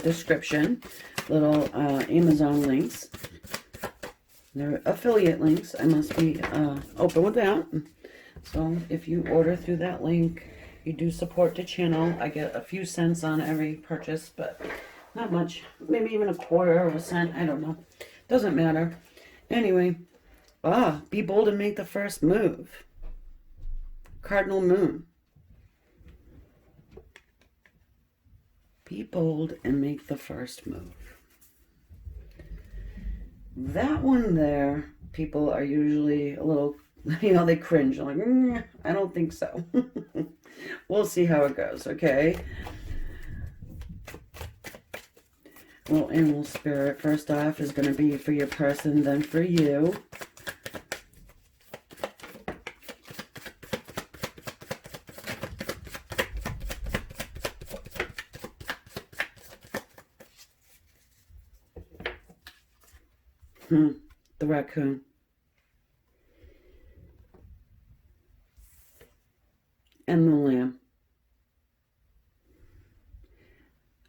description, little Amazon links. They're affiliate links. I must be open with that. So if you order through that link, you do support the channel. I get a few cents on every purchase, but not much. Maybe even a quarter of a cent. I don't know. Doesn't matter. Anyway, be bold and make the first move. Cardinal Moon. Be bold and make the first move. That one there, people are usually a little, they cringe. Like, I don't think so. We'll see how it goes, okay? Well, animal spirit, first off, is going to be for your person, then for you. The raccoon. And the lamb.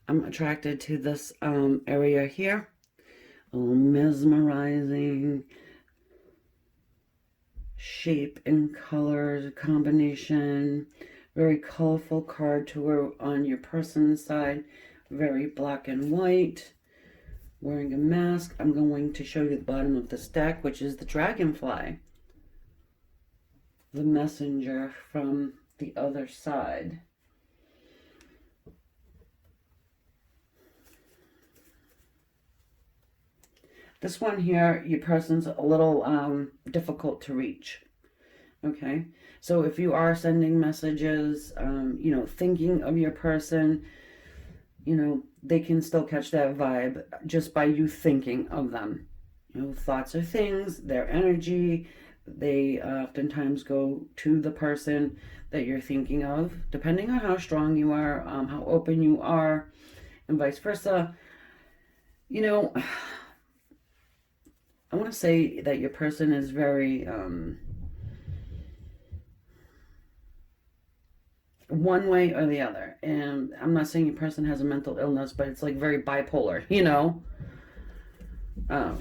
I'm attracted to this area here. A little mesmerizing shape and color combination. Very colorful card to wear on your person's side. Very black and white. Wearing a mask. I'm going to show you the bottom of this deck, which is the dragonfly. The messenger from the other side. This one here, your person's a little difficult to reach. Okay, so if you are sending messages, thinking of your person, they can still catch that vibe just by you thinking of them. Thoughts are things, their energy, they oftentimes go to the person that you're thinking of, depending on how strong you are, how open you are, and vice versa. You know, I want to say that your person is very one way or the other. And I'm not saying your person has a mental illness, but it's like very bipolar, you know?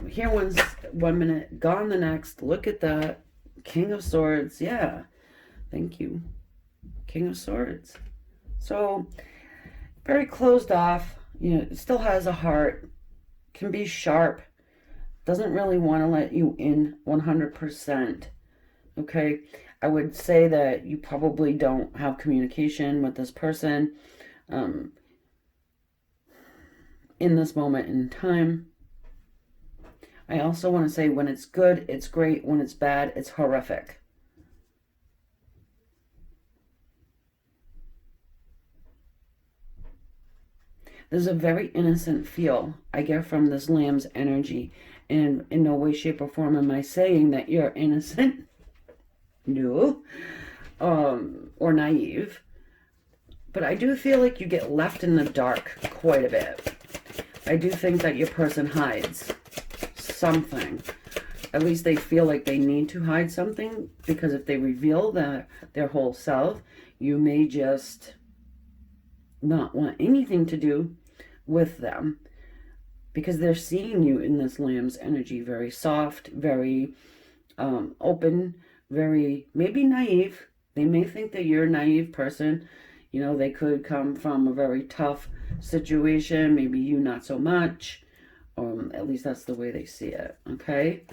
Here one's 1 minute, gone the next. Look at that. King of Swords. Yeah. Thank you. King of Swords. So, very closed off. You know, still has a heart. Can be sharp. Doesn't really want to let you in 100%. Okay? I would say that you probably don't have communication with this person in this moment in time. I also want to say when it's good, it's great. When it's bad, it's horrific. There's a very innocent feel I get from this lamb's energy. And in no way, shape, or form am I saying that you're innocent. No. Or naive. But I do feel like you get left in the dark quite a bit. I do think that your person hides something. At least they feel like they need to hide something, because if they reveal their whole self, you may just not want anything to do with them, because they're seeing you in this lamb's energy, very soft, very open, very maybe naive. They may think that you're a naive person. You know, they could come from a very tough situation, maybe you not so much. At least that's the way they see it, okay?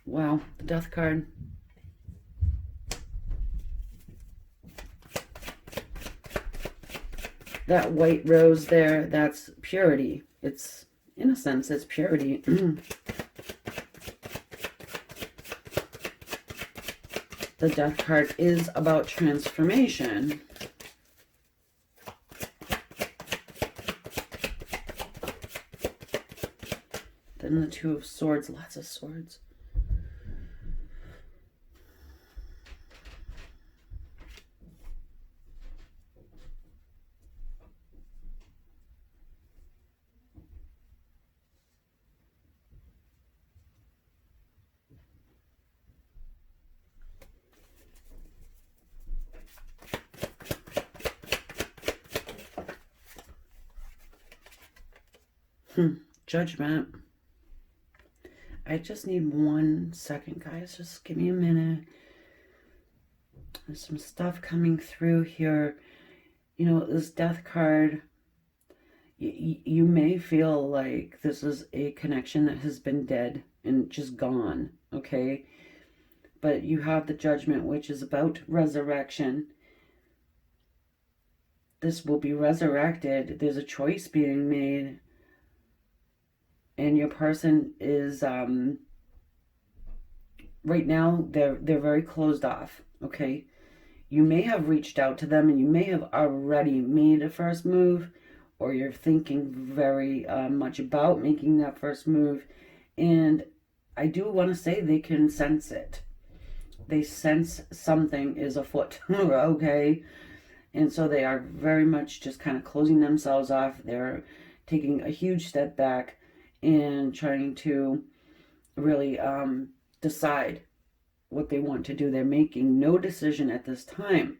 Wow, the Death card. That white rose there, that's purity. It's innocence, it's purity. The Death card is about transformation. Then the Two of Swords, lots of swords. Judgment. I just need 1 second, guys. Just give me a minute. There's some stuff coming through here. You know, this Death card, you may feel like this is a connection that has been dead and just gone, okay? But you have the Judgment, which is about resurrection. This will be resurrected. There's a choice being made. And your person is, right now, they're very closed off, okay? You may have reached out to them and you may have already made a first move, or you're thinking very much about making that first move. And I do want to say they can sense it. They sense something is afoot, okay? And so they are very much just kind of closing themselves off. They're taking a huge step back and trying to really decide what they want to do. They're making no decision at this time.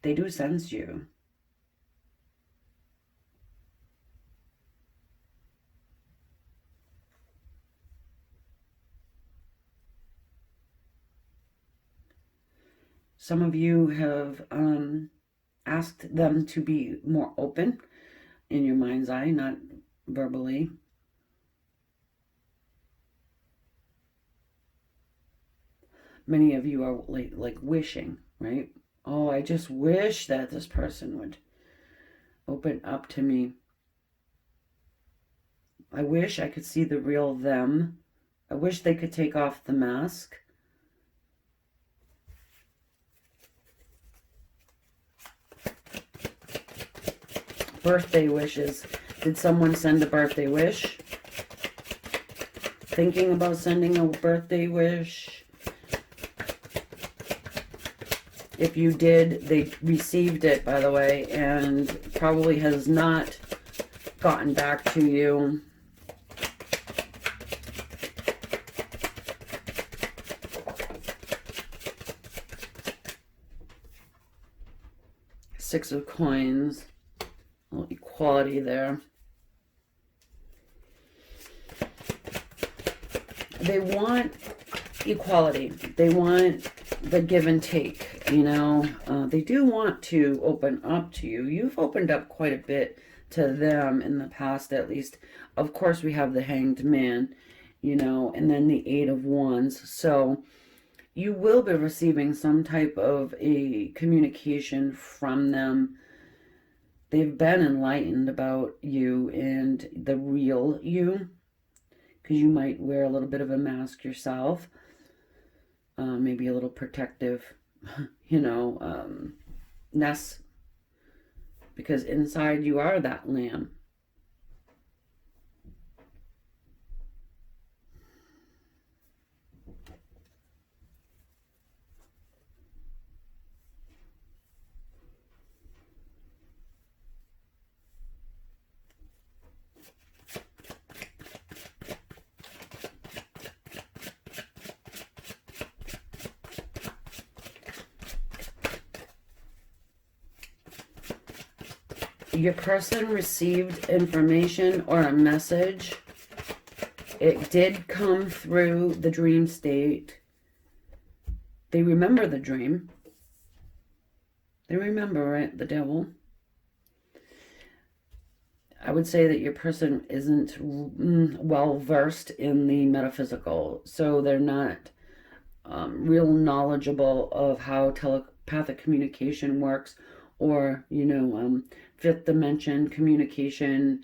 They do sense you. Some of you have asked them to be more open in your mind's eye, not verbally. Many of you are like wishing, right? Oh, I just wish that this person would open up to me. I wish I could see the real them. I wish they could take off the mask. Birthday wishes. Did someone send a birthday wish? Thinking about sending a birthday wish? If you did, they received it, by the way, and probably has not gotten back to you. Six of Coins. A little equality there. They want equality. They want the give and take, you know. They do want to open up to you. You've opened up quite a bit to them in the past, at least. Of course, we have the Hanged Man, you know, and then the Eight of Wands. So you will be receiving some type of a communication from them. They've been enlightened about you and the real you, because you might wear a little bit of a mask yourself. Maybe a little protective, you know, ness, because inside you are that lamb. Your person received information or a message. It did come through the dream state. They remember the dream. They remember it, the Devil. I would say that your person isn't well versed in the metaphysical, so they're not real knowledgeable of how telepathic communication works, or, you know, fifth dimension communication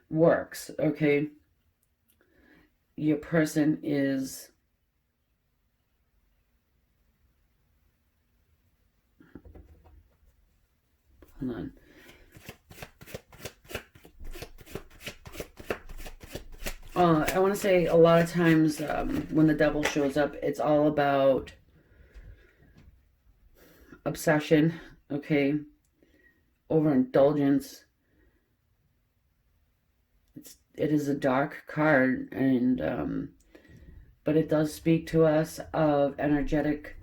works, okay? Your person is hold on. I want to say a lot of times when the Devil shows up, it's all about obsession, okay? Overindulgence. It is a dark card, and but it does speak to us of energetic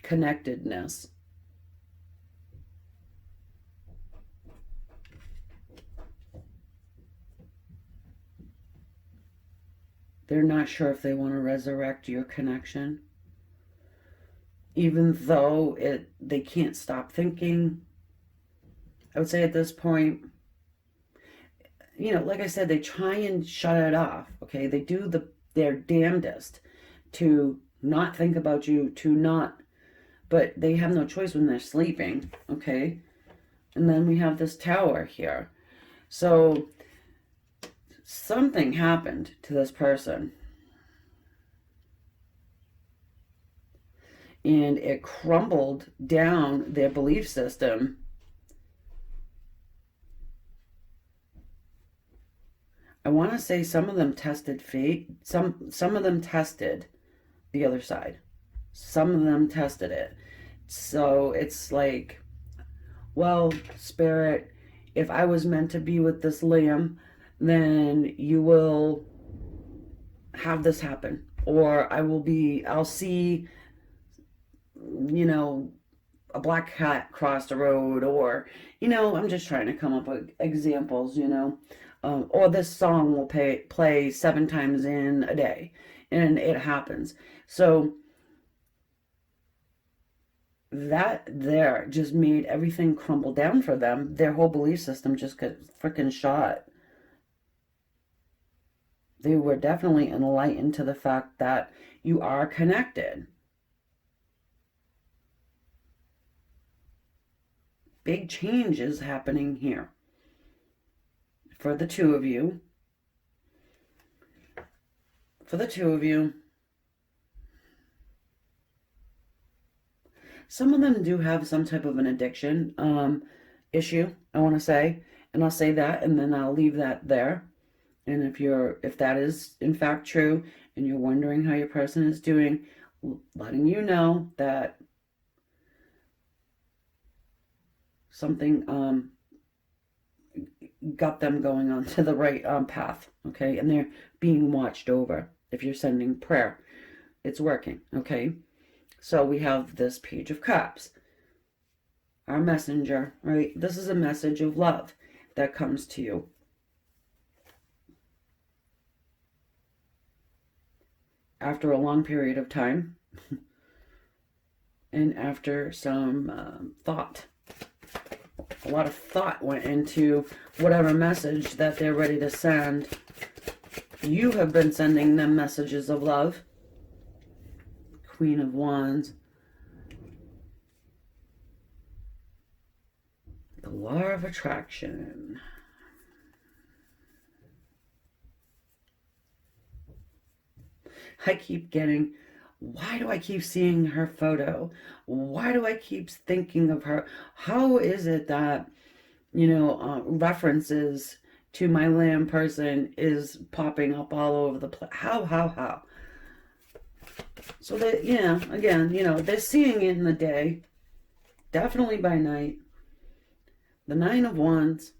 connectedness. They're not sure if they want to resurrect your connection, even though they can't stop thinking. I would say at this point, you know, like I said, they try and shut it off, okay? They do their damnedest to not think about you, to not, but they have no choice when they're sleeping, okay? And then we have this Tower here. So something happened to this person, and it crumbled down their belief system. I want to say some of them tested fate. Some of them tested the other side. Some of them tested it. So it's like, well, Spirit, if I was meant to be with this lamb, then you will have this happen. Or I'll see, you know, a black cat cross the road, or, you know, I'm just trying to come up with examples, you know. Or this song will play 7 times in a day, and it happens. So that there just made everything crumble down for them. Their whole belief system just got freaking shot. They were definitely enlightened to the fact that you are connected. Big change is happening here for the two of you. For the two of you. Some of them do have some type of an addiction issue, I want to say. And I'll say that, and then I'll leave that there. And if that is in fact true, and you're wondering how your person is doing, letting you know that something got them going on to the right path, okay? And they're being watched over. If you're sending prayer, it's working, okay? So we have this Page of Cups, our messenger, right? This is a message of love that comes to you. After a long period of time and after some thought. A lot of thought went into whatever message that they're ready to send. You have been sending them messages of love. Queen of Wands. The Law of Attraction. I keep getting, why do I keep seeing her photo? Why do I keep thinking of her? How is it that, references to my lamb person is popping up all over the place? How? So that, again, they're seeing it in the day, definitely by night. The Nine of Wands,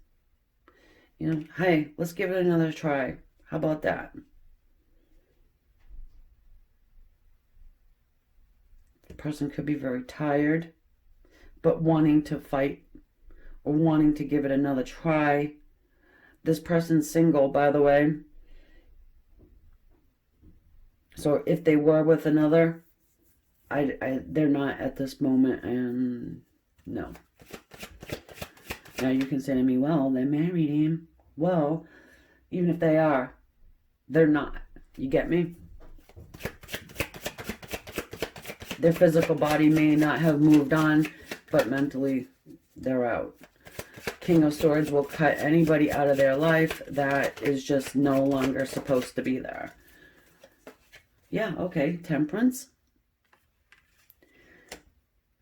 hey, let's give it another try. How about that? The person could be very tired, but wanting to fight or wanting to give it another try. This person's single, by the way. So if they were with another, they're not at this moment, and no. Now you can say to me, well, they're married him. Well, even if they are, they're not. You get me? Their physical body may not have moved on, but mentally they're out. King of Swords will cut anybody out of their life that is just no longer supposed to be there. Yeah, okay, Temperance.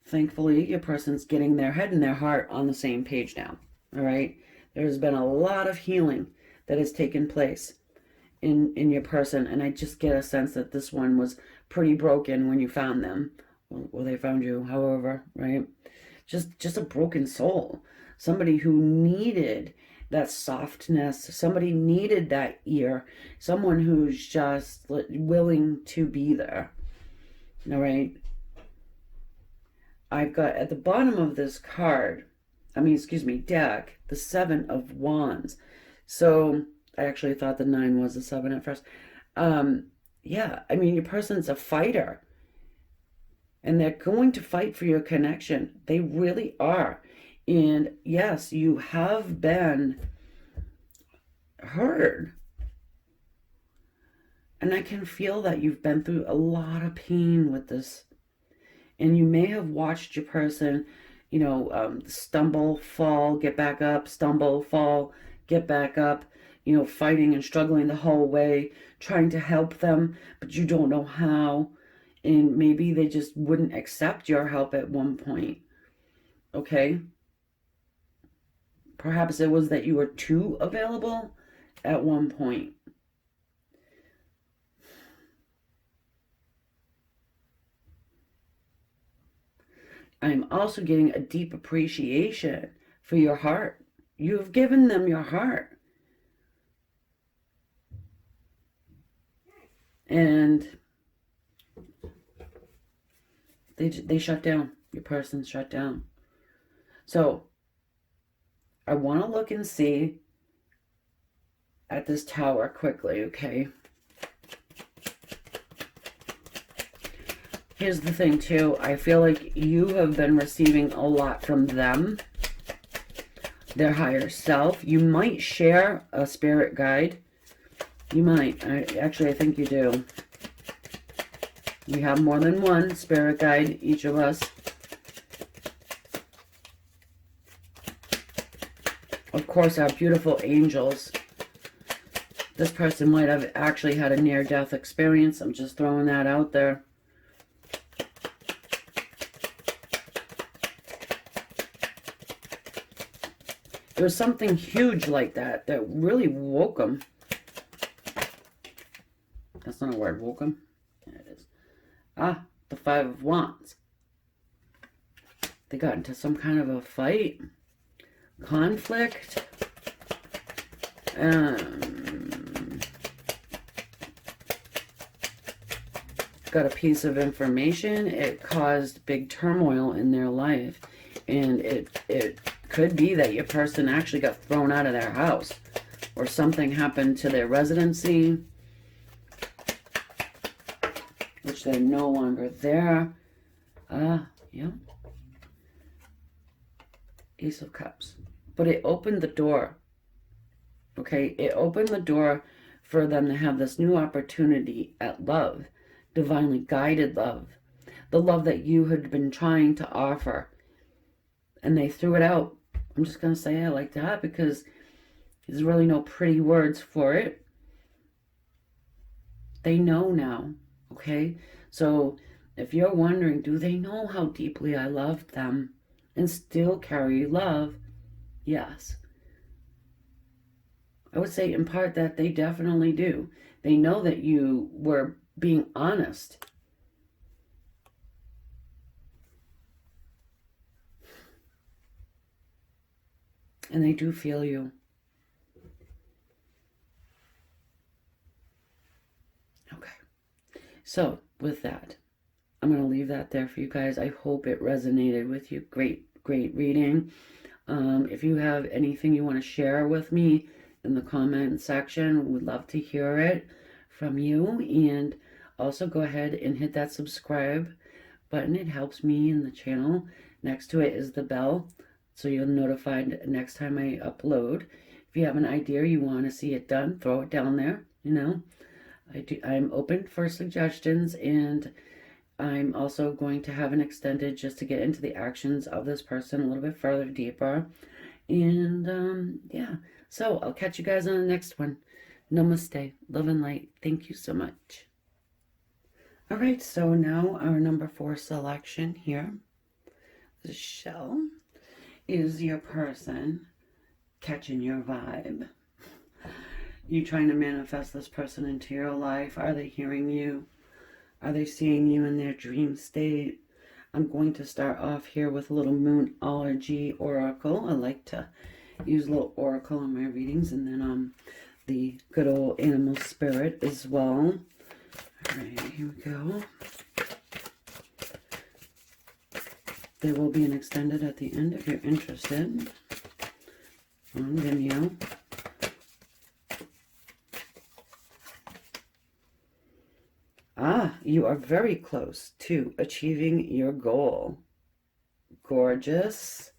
Thankfully, your person's getting their head and their heart on the same page now, all right? There's been a lot of healing that has taken place in your person, and I just get a sense that this one was pretty broken when you found them, or they found you, however, right? Just a broken soul. Somebody who needed that softness. Somebody needed that ear. Someone who's just willing to be there, all right? I've got at the bottom of this deck, the Seven of Wands. So I actually thought the 9 was the 7 at first. Yeah, I mean, your person's a fighter. And they're going to fight for your connection. They really are. And yes, you have been heard. And I can feel that you've been through a lot of pain with this. And you may have watched your person, stumble, fall, get back up, stumble, fall, get back up, fighting and struggling the whole way, trying to help them, but you don't know how. And maybe they just wouldn't accept your help at one point. Okay? Perhaps it was that you were too available at one point. I'm also getting a deep appreciation for your heart. You've given them your heart. And they shut down. Your person shut down. So I want to look and see at this tower quickly, okay? Here's the thing, too. I feel like you have been receiving a lot from them, their higher self. You might share a spirit guide. You might. I think you do. We have more than one spirit guide, each of us. Of course, our beautiful angels. This person might have actually had a near-death experience. I'm just throwing that out there. It was something huge like that really woke them. That's not a word, woke them. Yeah, it is. Five of Wands. They got into some kind of a fight, conflict. Got a piece of information. It caused big turmoil in their life. And it could be that your person actually got thrown out of their house. Or something happened to their residency, which they're no longer there. Yeah. Ace of Cups. But it opened the door. Okay, it opened the door for them to have this new opportunity at love. Divinely guided love. The love that you had been trying to offer. And they threw it out. I'm just going to say it like that because there's really no pretty words for it. They know now. Okay? So if you're wondering, do they know how deeply I loved them and still carry love? Yes. I would say in part that they definitely do. They know that you were being honest. And they do feel you. Okay. So, with that, I'm going to leave that there for you guys. I hope it resonated with you. Great reading. If you have anything you want to share with me in the comment section, we'd love to hear it from you. And also go ahead and hit that subscribe button. It helps me in the channel. Next to it is the bell, so you're notified next time I upload. If you have an idea you want to see it done, throw it down there. You know, I'm open for suggestions, and I'm also going to have an extended just to get into the actions of this person a little bit further, deeper. And yeah, so I'll catch you guys on the next one. Namaste. Love and light. Thank you so much. All right, so now our number 4 selection here, the shell, is your person catching your vibe. You trying to manifest this person into your life? Are they hearing you? Are they seeing you in their dream state? I'm going to start off here with a little Moonology Oracle. I like to use a little oracle in my readings, and then the good old animal spirit as well. All right, here we go. There will be an extended at the end if you're interested on Vimeo. You are very close to achieving your goal. Gorgeous.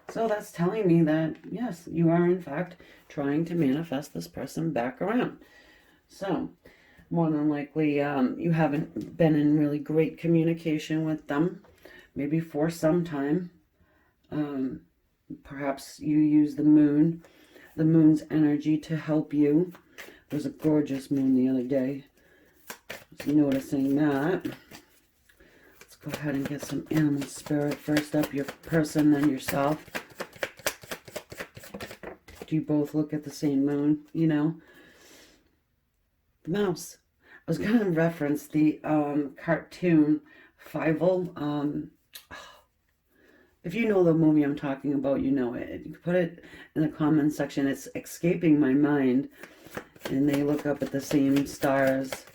So that's telling me that, yes, you are in fact trying to manifest this person back around. So more than likely, you haven't been in really great communication with them, maybe for some time. Perhaps you use the moon's energy to help you. There was a gorgeous moon the other day. I was noticing that. Let's go ahead and get some animal spirit. First up, your person, then yourself. Do you both look at the same moon? You know? The mouse. I was going to reference the cartoon Fievel. If you know the movie I'm talking about, you know it. You can put it in the comment section. It's escaping my mind. And they look up at the same stars.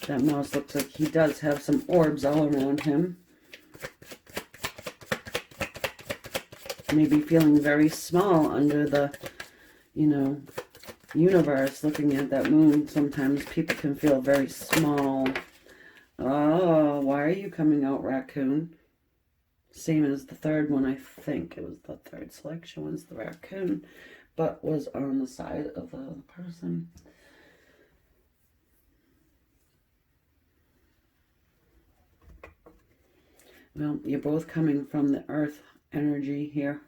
That mouse looks like he does have some orbs all around him. Maybe feeling very small under the, you know, universe, looking at that moon. Sometimes people can feel very small. Oh, why are you coming out, raccoon? Same as the third one, I think. It was the third selection was the raccoon, but was on the side of the person. Well, you're both coming from the earth energy here.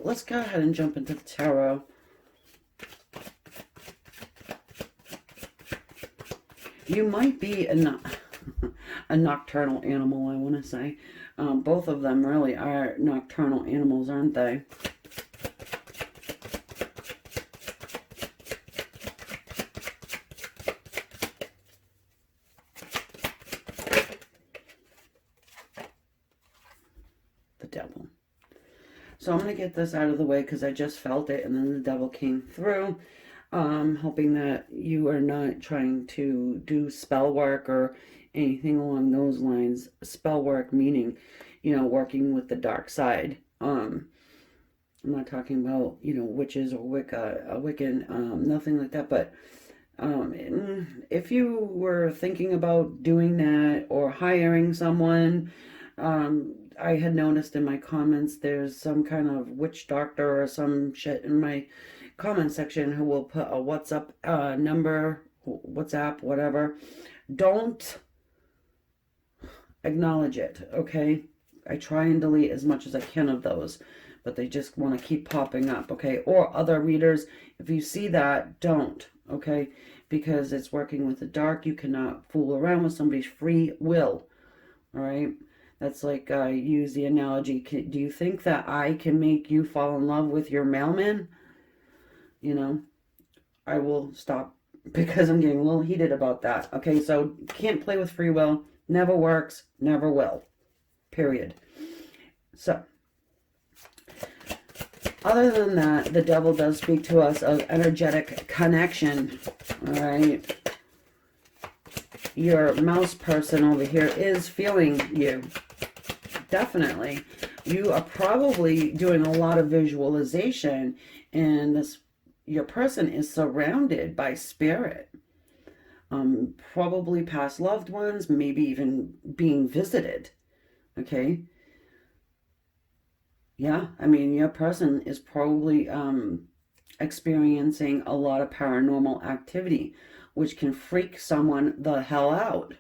Let's go ahead and jump into the tarot. You might be a nocturnal animal, I want to say. Both of them really are nocturnal animals, aren't they? devil. So I'm going to get this out of the way because I just felt it and then the devil came through. Hoping that you are not trying to do spell work or anything along those lines. Spell work meaning, working with the dark side. I'm not talking about, witches or Wiccan, nothing like that. But if you were thinking about doing that or hiring someone, I had noticed in my comments there's some kind of witch doctor or some shit in my comment section who will put a WhatsApp number, WhatsApp, whatever. Don't acknowledge it, okay? I try and delete as much as I can of those, but they just want to keep popping up, okay? Or other readers, if you see that, don't, okay? Because it's working with the dark. You cannot fool around with somebody's free will, all right? That's like, I use the analogy, do you think that I can make you fall in love with your mailman? I will stop because I'm getting a little heated about that. Okay, so can't play with free will. Never works, never will. Period. So, other than that, the devil does speak to us of energetic connection. All right. Your mouse person over here is feeling you. Definitely. You are probably doing a lot of visualization, and your person is surrounded by spirit. Probably past loved ones, maybe even being visited. Okay? Yeah, I mean, your person is probably experiencing a lot of paranormal activity, which can freak someone the hell out.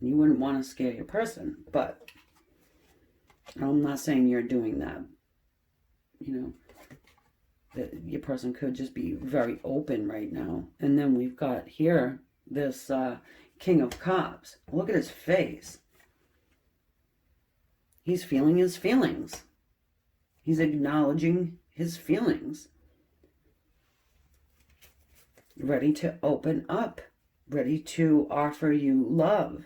You wouldn't want to scare your person, but I'm not saying you're doing that. That your person could just be very open right now. And then we've got here this King of Cups. Look at his face. He's feeling his feelings. He's acknowledging his feelings. Ready to open up. Ready to offer you love.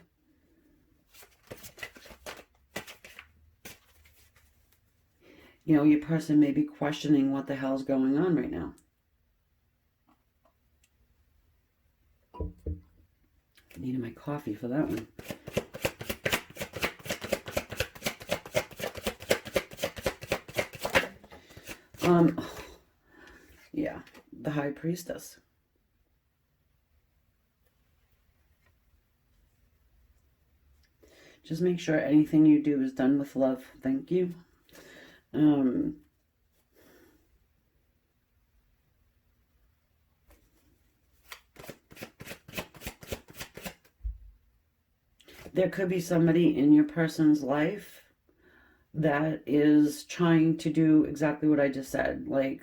Your person may be questioning what the hell's going on right now. Needed my coffee for that one. Yeah, the High Priestess. Just make sure anything you do is done with love. Thank you. There could be somebody in your person's life that is trying to do exactly what I just said, like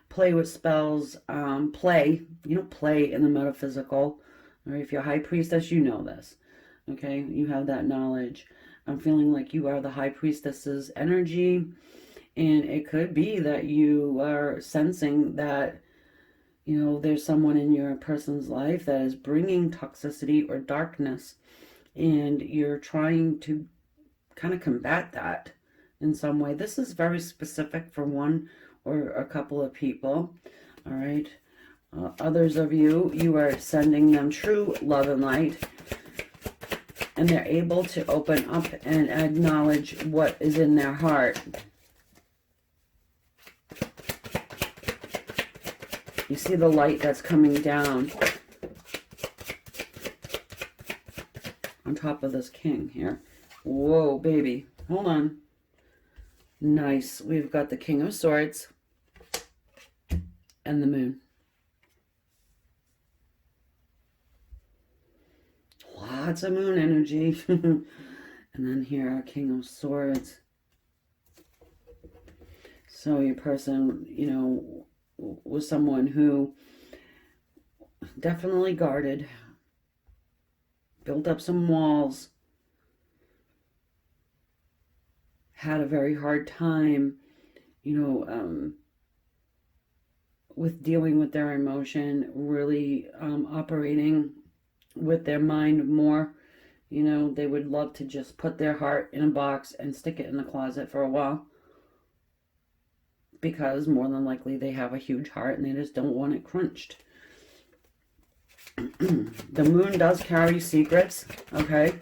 play with spells, play in the metaphysical, or if you're High Priestess, you know this, okay? You have that knowledge. I'm feeling like you are the High Priestess's energy, and it could be that you are sensing that, there's someone in your person's life that is bringing toxicity or darkness, and you're trying to kind of combat that in some way. This is very specific for one or a couple of people, all right? Others of you are sending them true love and light, and they're able to open up and acknowledge what is in their heart. You see the light that's coming down on top of this king here. Whoa, baby. Hold on. Nice. We've got the King of Swords and the Moon. Lots of moon energy. And then here, our King of Swords. So your person, was someone who definitely guarded, built up some walls, had a very hard time, with dealing with their emotion, really operating with their mind more, You know, they would love to just put their heart in a box and stick it in the closet for a while. Because more than likely they have a huge heart and they just don't want it crunched. The moon does carry secrets, okay?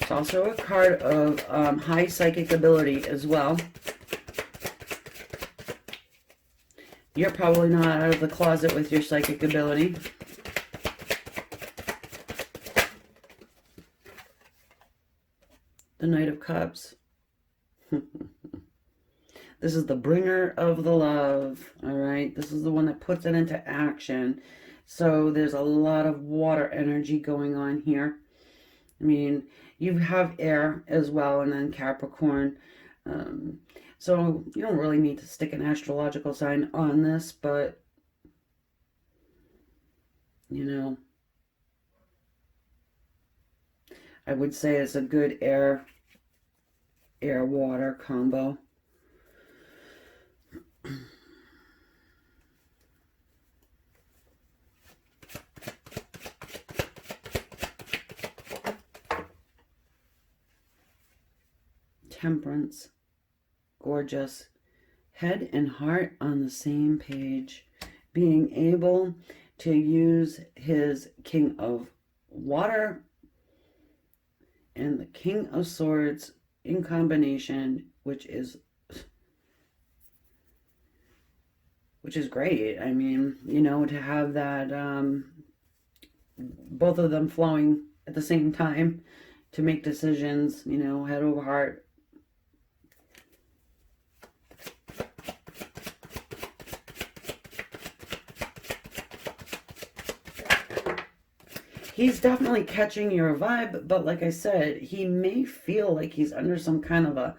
It's also a card of high psychic ability as well. You're probably not out of the closet with your psychic ability. The Knight of Cups. This is the bringer of the love, all right? This is the one that puts it into action. So there's a lot of water energy going on here. I mean, you have air as well, and then Capricorn. So you don't really need to stick an astrological sign on this, but, you know, I would say it's a good air-water combo. Temperance. Gorgeous. Head and heart on the same page. Being able to use his King of Water and the King of Swords in combination, which is great. I mean, you know, to have that, both of them flowing at the same time to make decisions, you know, head over heart. He's definitely catching your vibe, but like I said, he may feel like he's under some kind of a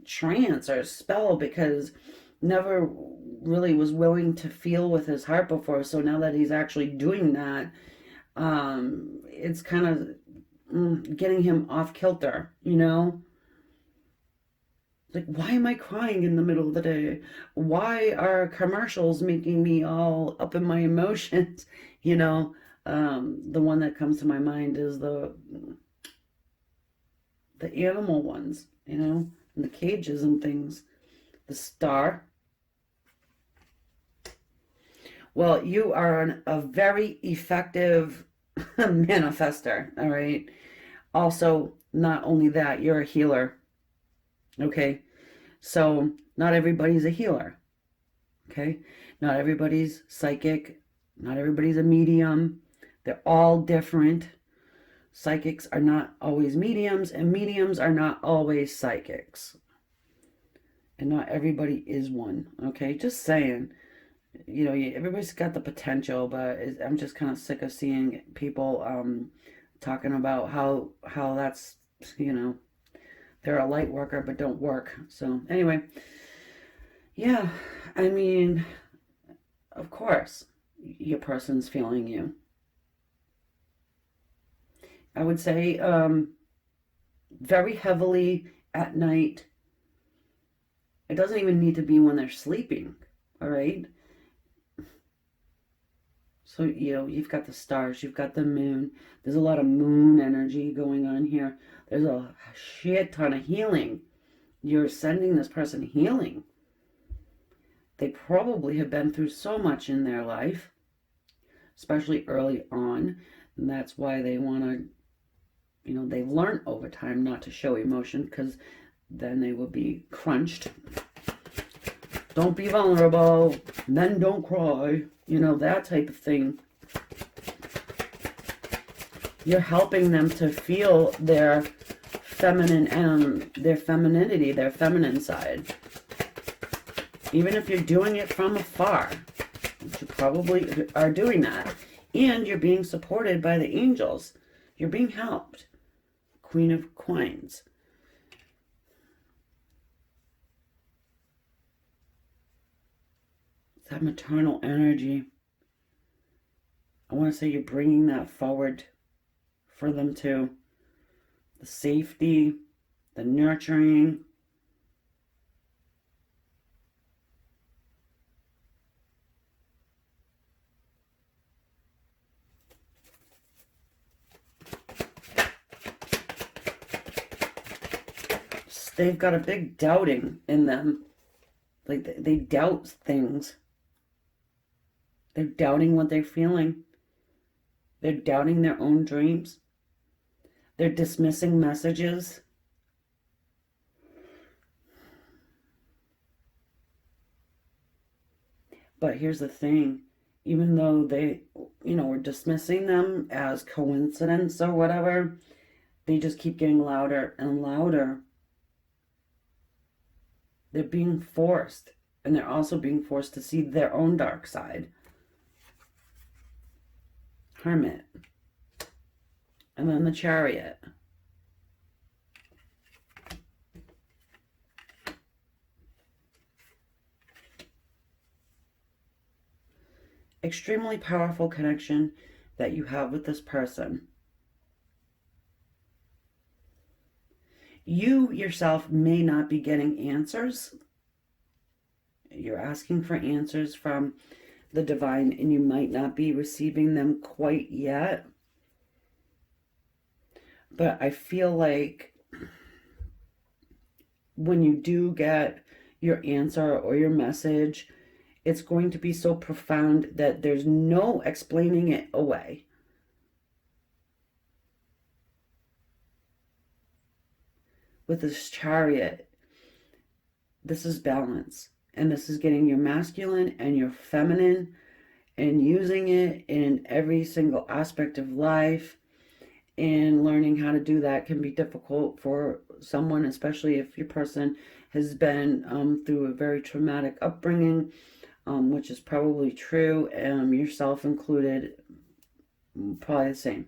trance or spell because never really was willing to feel with his heart before. So now that he's actually doing that, it's kind of getting him off kilter, you know? Like, why am I crying in the middle of the day? Why are commercials making me all up in my emotions? You know, the one that comes to my mind is the animal ones, you know, and the cages and things. The star. Well, you are a very effective manifester, all right? Also, not only that, you're a healer, okay? So, not everybody's a healer, okay? Not everybody's psychic. Not everybody's a medium. They're all different. Psychics are not always mediums, and mediums are not always psychics. And not everybody is one, okay? Just saying. You know, everybody's got the potential, but I'm just kind of sick of seeing people talking about how that's, you know, they're a light worker but don't work. So anyway, yeah, I mean, of course, your person's feeling you. I would say very heavily at night. It doesn't even need to be when they're sleeping, all right? So, you know, you've got the stars, you've got the moon. There's a lot of moon energy going on here. There's a shit ton of healing. You're sending this person healing. They probably have been through so much in their life, especially early on. And that's why they want to, you know, they've learned over time not to show emotion because then they will be crunched. Don't be vulnerable, then don't cry. You know, that type of thing. You're helping them to feel their feminine and their femininity, their feminine side. Even if you're doing it from afar, which you probably are doing that. And you're being supported by the angels. You're being helped. Queen of Coins. That maternal energy. I want to say you're bringing that forward for them too. The safety, the nurturing. they've got a big doubting in them. Like they doubt things. They're doubting what they're feeling. They're doubting their own dreams. They're dismissing messages. But here's the thing. Even though they, were dismissing them as coincidence or whatever, they just keep getting louder and louder. They're being forced. And they're also being forced to see their own dark side. Hermit. And then the Chariot. Extremely powerful connection that you have with this person. You yourself may not be getting answers. You're asking for answers from the divine, and you might not be receiving them quite yet. But I feel like when you do get your answer or your message, it's going to be so profound that there's no explaining it away. With this Chariot, this is balance. And this is getting your masculine and your feminine and using it in every single aspect of life. And learning how to do that can be difficult for someone, especially if your person has been through a very traumatic upbringing, which is probably true, yourself included, probably the same.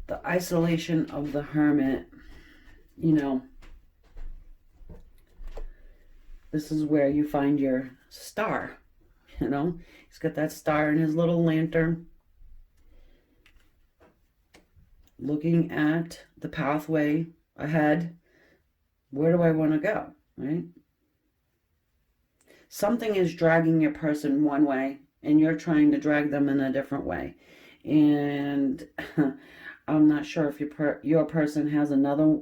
The isolation of the Hermit, this is where you find your star, He's got that star in his little lantern, looking at the pathway ahead. Where do I want to go, right? Something is dragging your person one way, and you're trying to drag them in a different way. And I'm not sure if your person has another,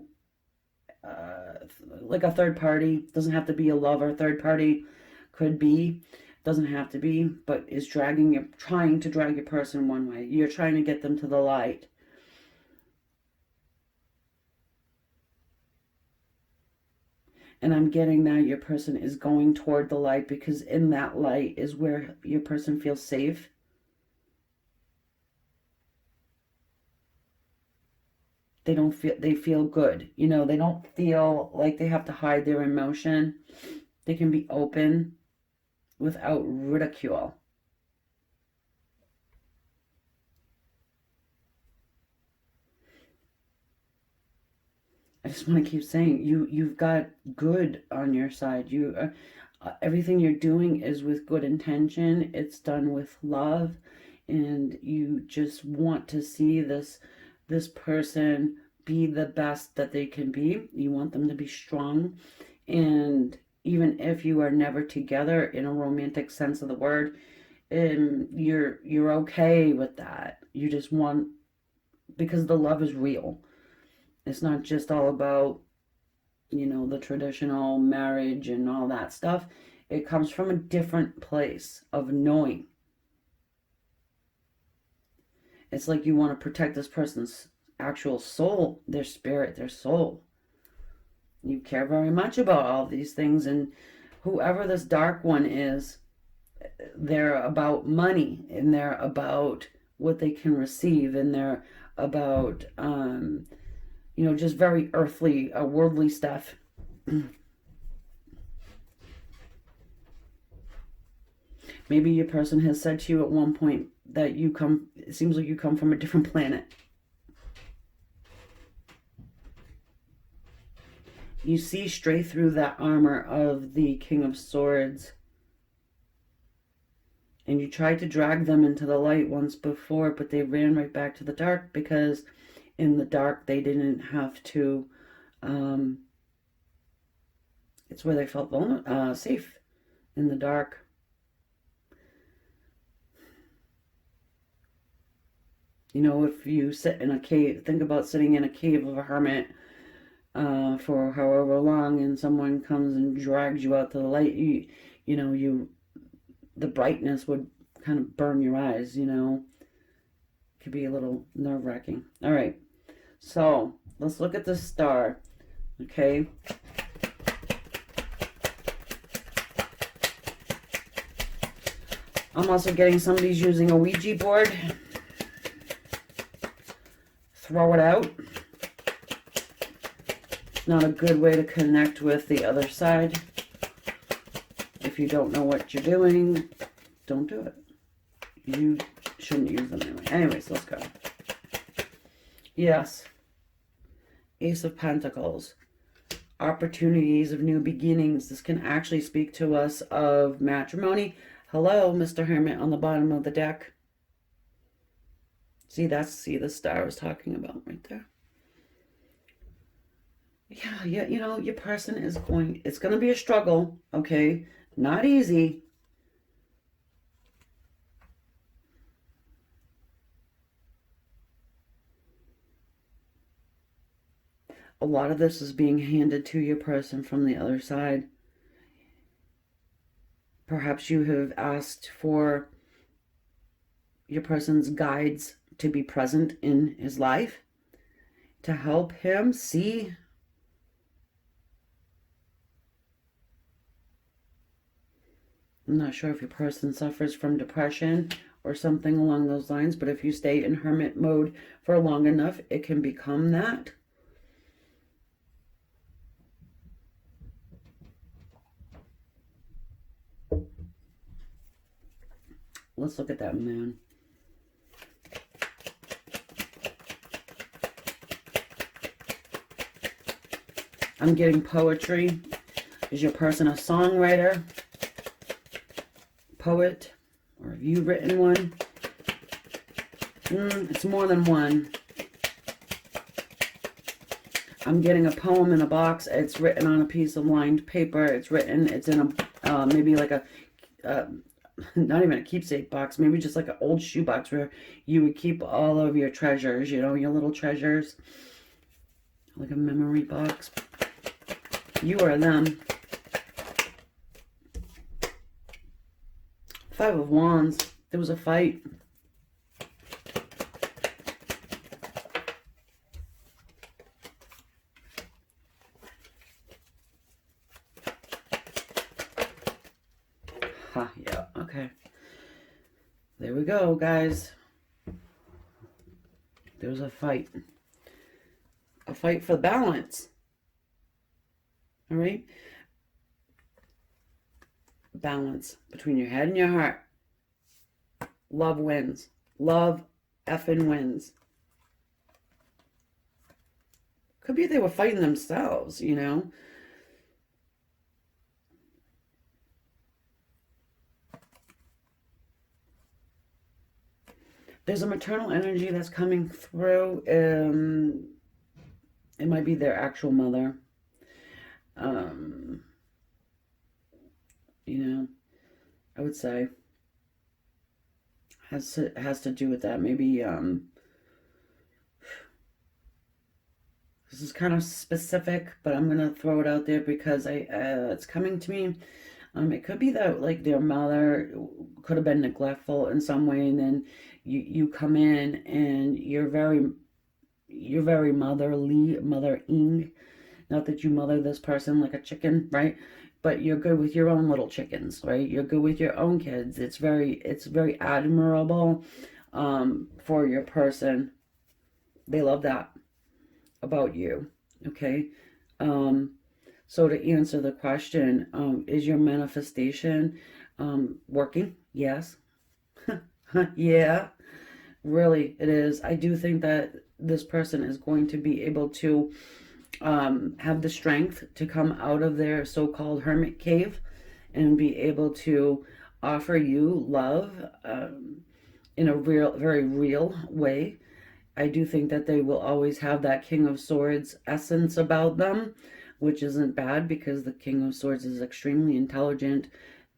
like a third party. Doesn't have to be a lover. Third party could be. Doesn't have to be, but is trying to drag your person one way. You're trying to get them to the light. And I'm getting that your person is going toward the light, because in that light is where your person feels safe. They feel good. They don't feel like they have to hide their emotion. They can be open without ridicule. I just want to keep saying, you've got good on your side. Everything you're doing is with good intention. It's done with love, and you just want to see this person be the best that they can be. You want them to be strong, and even if you are never together in a romantic sense of the word, you're okay with that. You just want, because the love is real. It's not just all about, the traditional marriage and all that stuff. It comes from a different place of knowing. It's like you want to protect this person's actual soul, their spirit, their soul. You care very much about all these things, and whoever this dark one is, they're about money, and they're about what they can receive, and they're about just very earthly, worldly stuff. Maybe your person has said to you at one point that it seems like you come from a different planet. You see straight through that armor of the King of Swords. And you tried to drag them into the light once before, but they ran right back to the dark, because in the dark they didn't have to, it's where they felt safe, in the dark. You know, if you sit in a cave, think about sitting in a cave of a hermit for however long, and someone comes and drags you out to the light. You know, the brightness would kind of burn your eyes. You know, it could be a little nerve-wracking. All right, so let's look at the star. Okay. I'm also getting somebody's using a Ouija board. Throw it out. Not a good way to connect with the other side. If you don't know what you're doing, don't do it. You shouldn't use them anyway. Anyways, let's go. Yes. Ace of Pentacles. Opportunities of new beginnings. This can actually speak to us of matrimony. Hello, Mr. Hermit on the bottom of the deck. See, the star I was talking about right there. Yeah, you know, your person is it's going to be a struggle, okay? Not easy. A lot of this is being handed to your person from the other side. Perhaps you have asked for your person's guides to be present in his life to help him see I'm not sure if your person suffers from depression or something along those lines, but if you stay in hermit mode for long enough, it can become that. Let's look at that moon. I'm getting poetry. Is your person a songwriter, poet, or have you written one? It's more than one. I'm getting a poem in a box. It's written on a piece of lined paper. It's in a, maybe like a, not even a keepsake box, maybe just like an old shoebox where you would keep all of your treasures, you know, your little treasures. Like a memory box. You are them. Five of Wands. There was a fight. Yeah, okay. There we go, guys. There was a fight. A fight for balance. All right? Balance between your head and your heart. Love wins. Love effing wins. Could be they were fighting themselves, you know? There's a maternal energy that's coming through. It might be their actual mother. You know, I would say has to do with that. Maybe this is kind of specific, but I'm gonna throw it out there because it's coming to me. It could be that like their mother could have been neglectful in some way, and then you come in and you're very mothering. Not that you mother this person like a chicken, right? But you're good with your own little chickens, right? You're good with your own kids. It's very admirable for your person. They love that about you, okay? So to answer the question, is your manifestation working? Yes. Yeah, really, it is. I do think that this person is going to be able to have the strength to come out of their so-called hermit cave and be able to offer you love in a very real way. I do think that they will always have that King of Swords essence about them, which isn't bad because the King of Swords is extremely intelligent,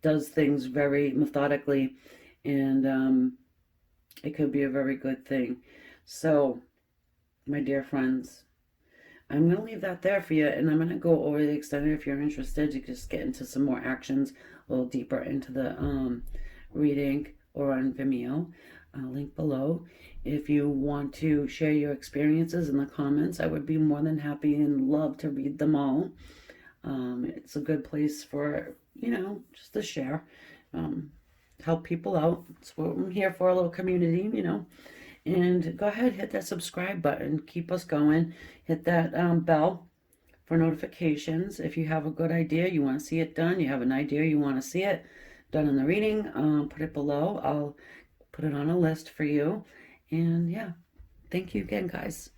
does things very methodically, and it could be a very good thing. So, my dear friends, I'm going to leave that there for you, and I'm going to go over the extended if you're interested to just get into some more actions a little deeper into the reading or on Vimeo. Link below. If you want to share your experiences in the comments, I would be more than happy and love to read them all. It's a good place for, just to share, help people out. That's what I'm here for, a little community, And go ahead, hit that subscribe button. Keep us going. Hit that bell for notifications. If you have a good idea, you want to see it done, you have an idea, you want to see it done in the reading, put it below. I'll put it on a list for you. And yeah, thank you again, guys.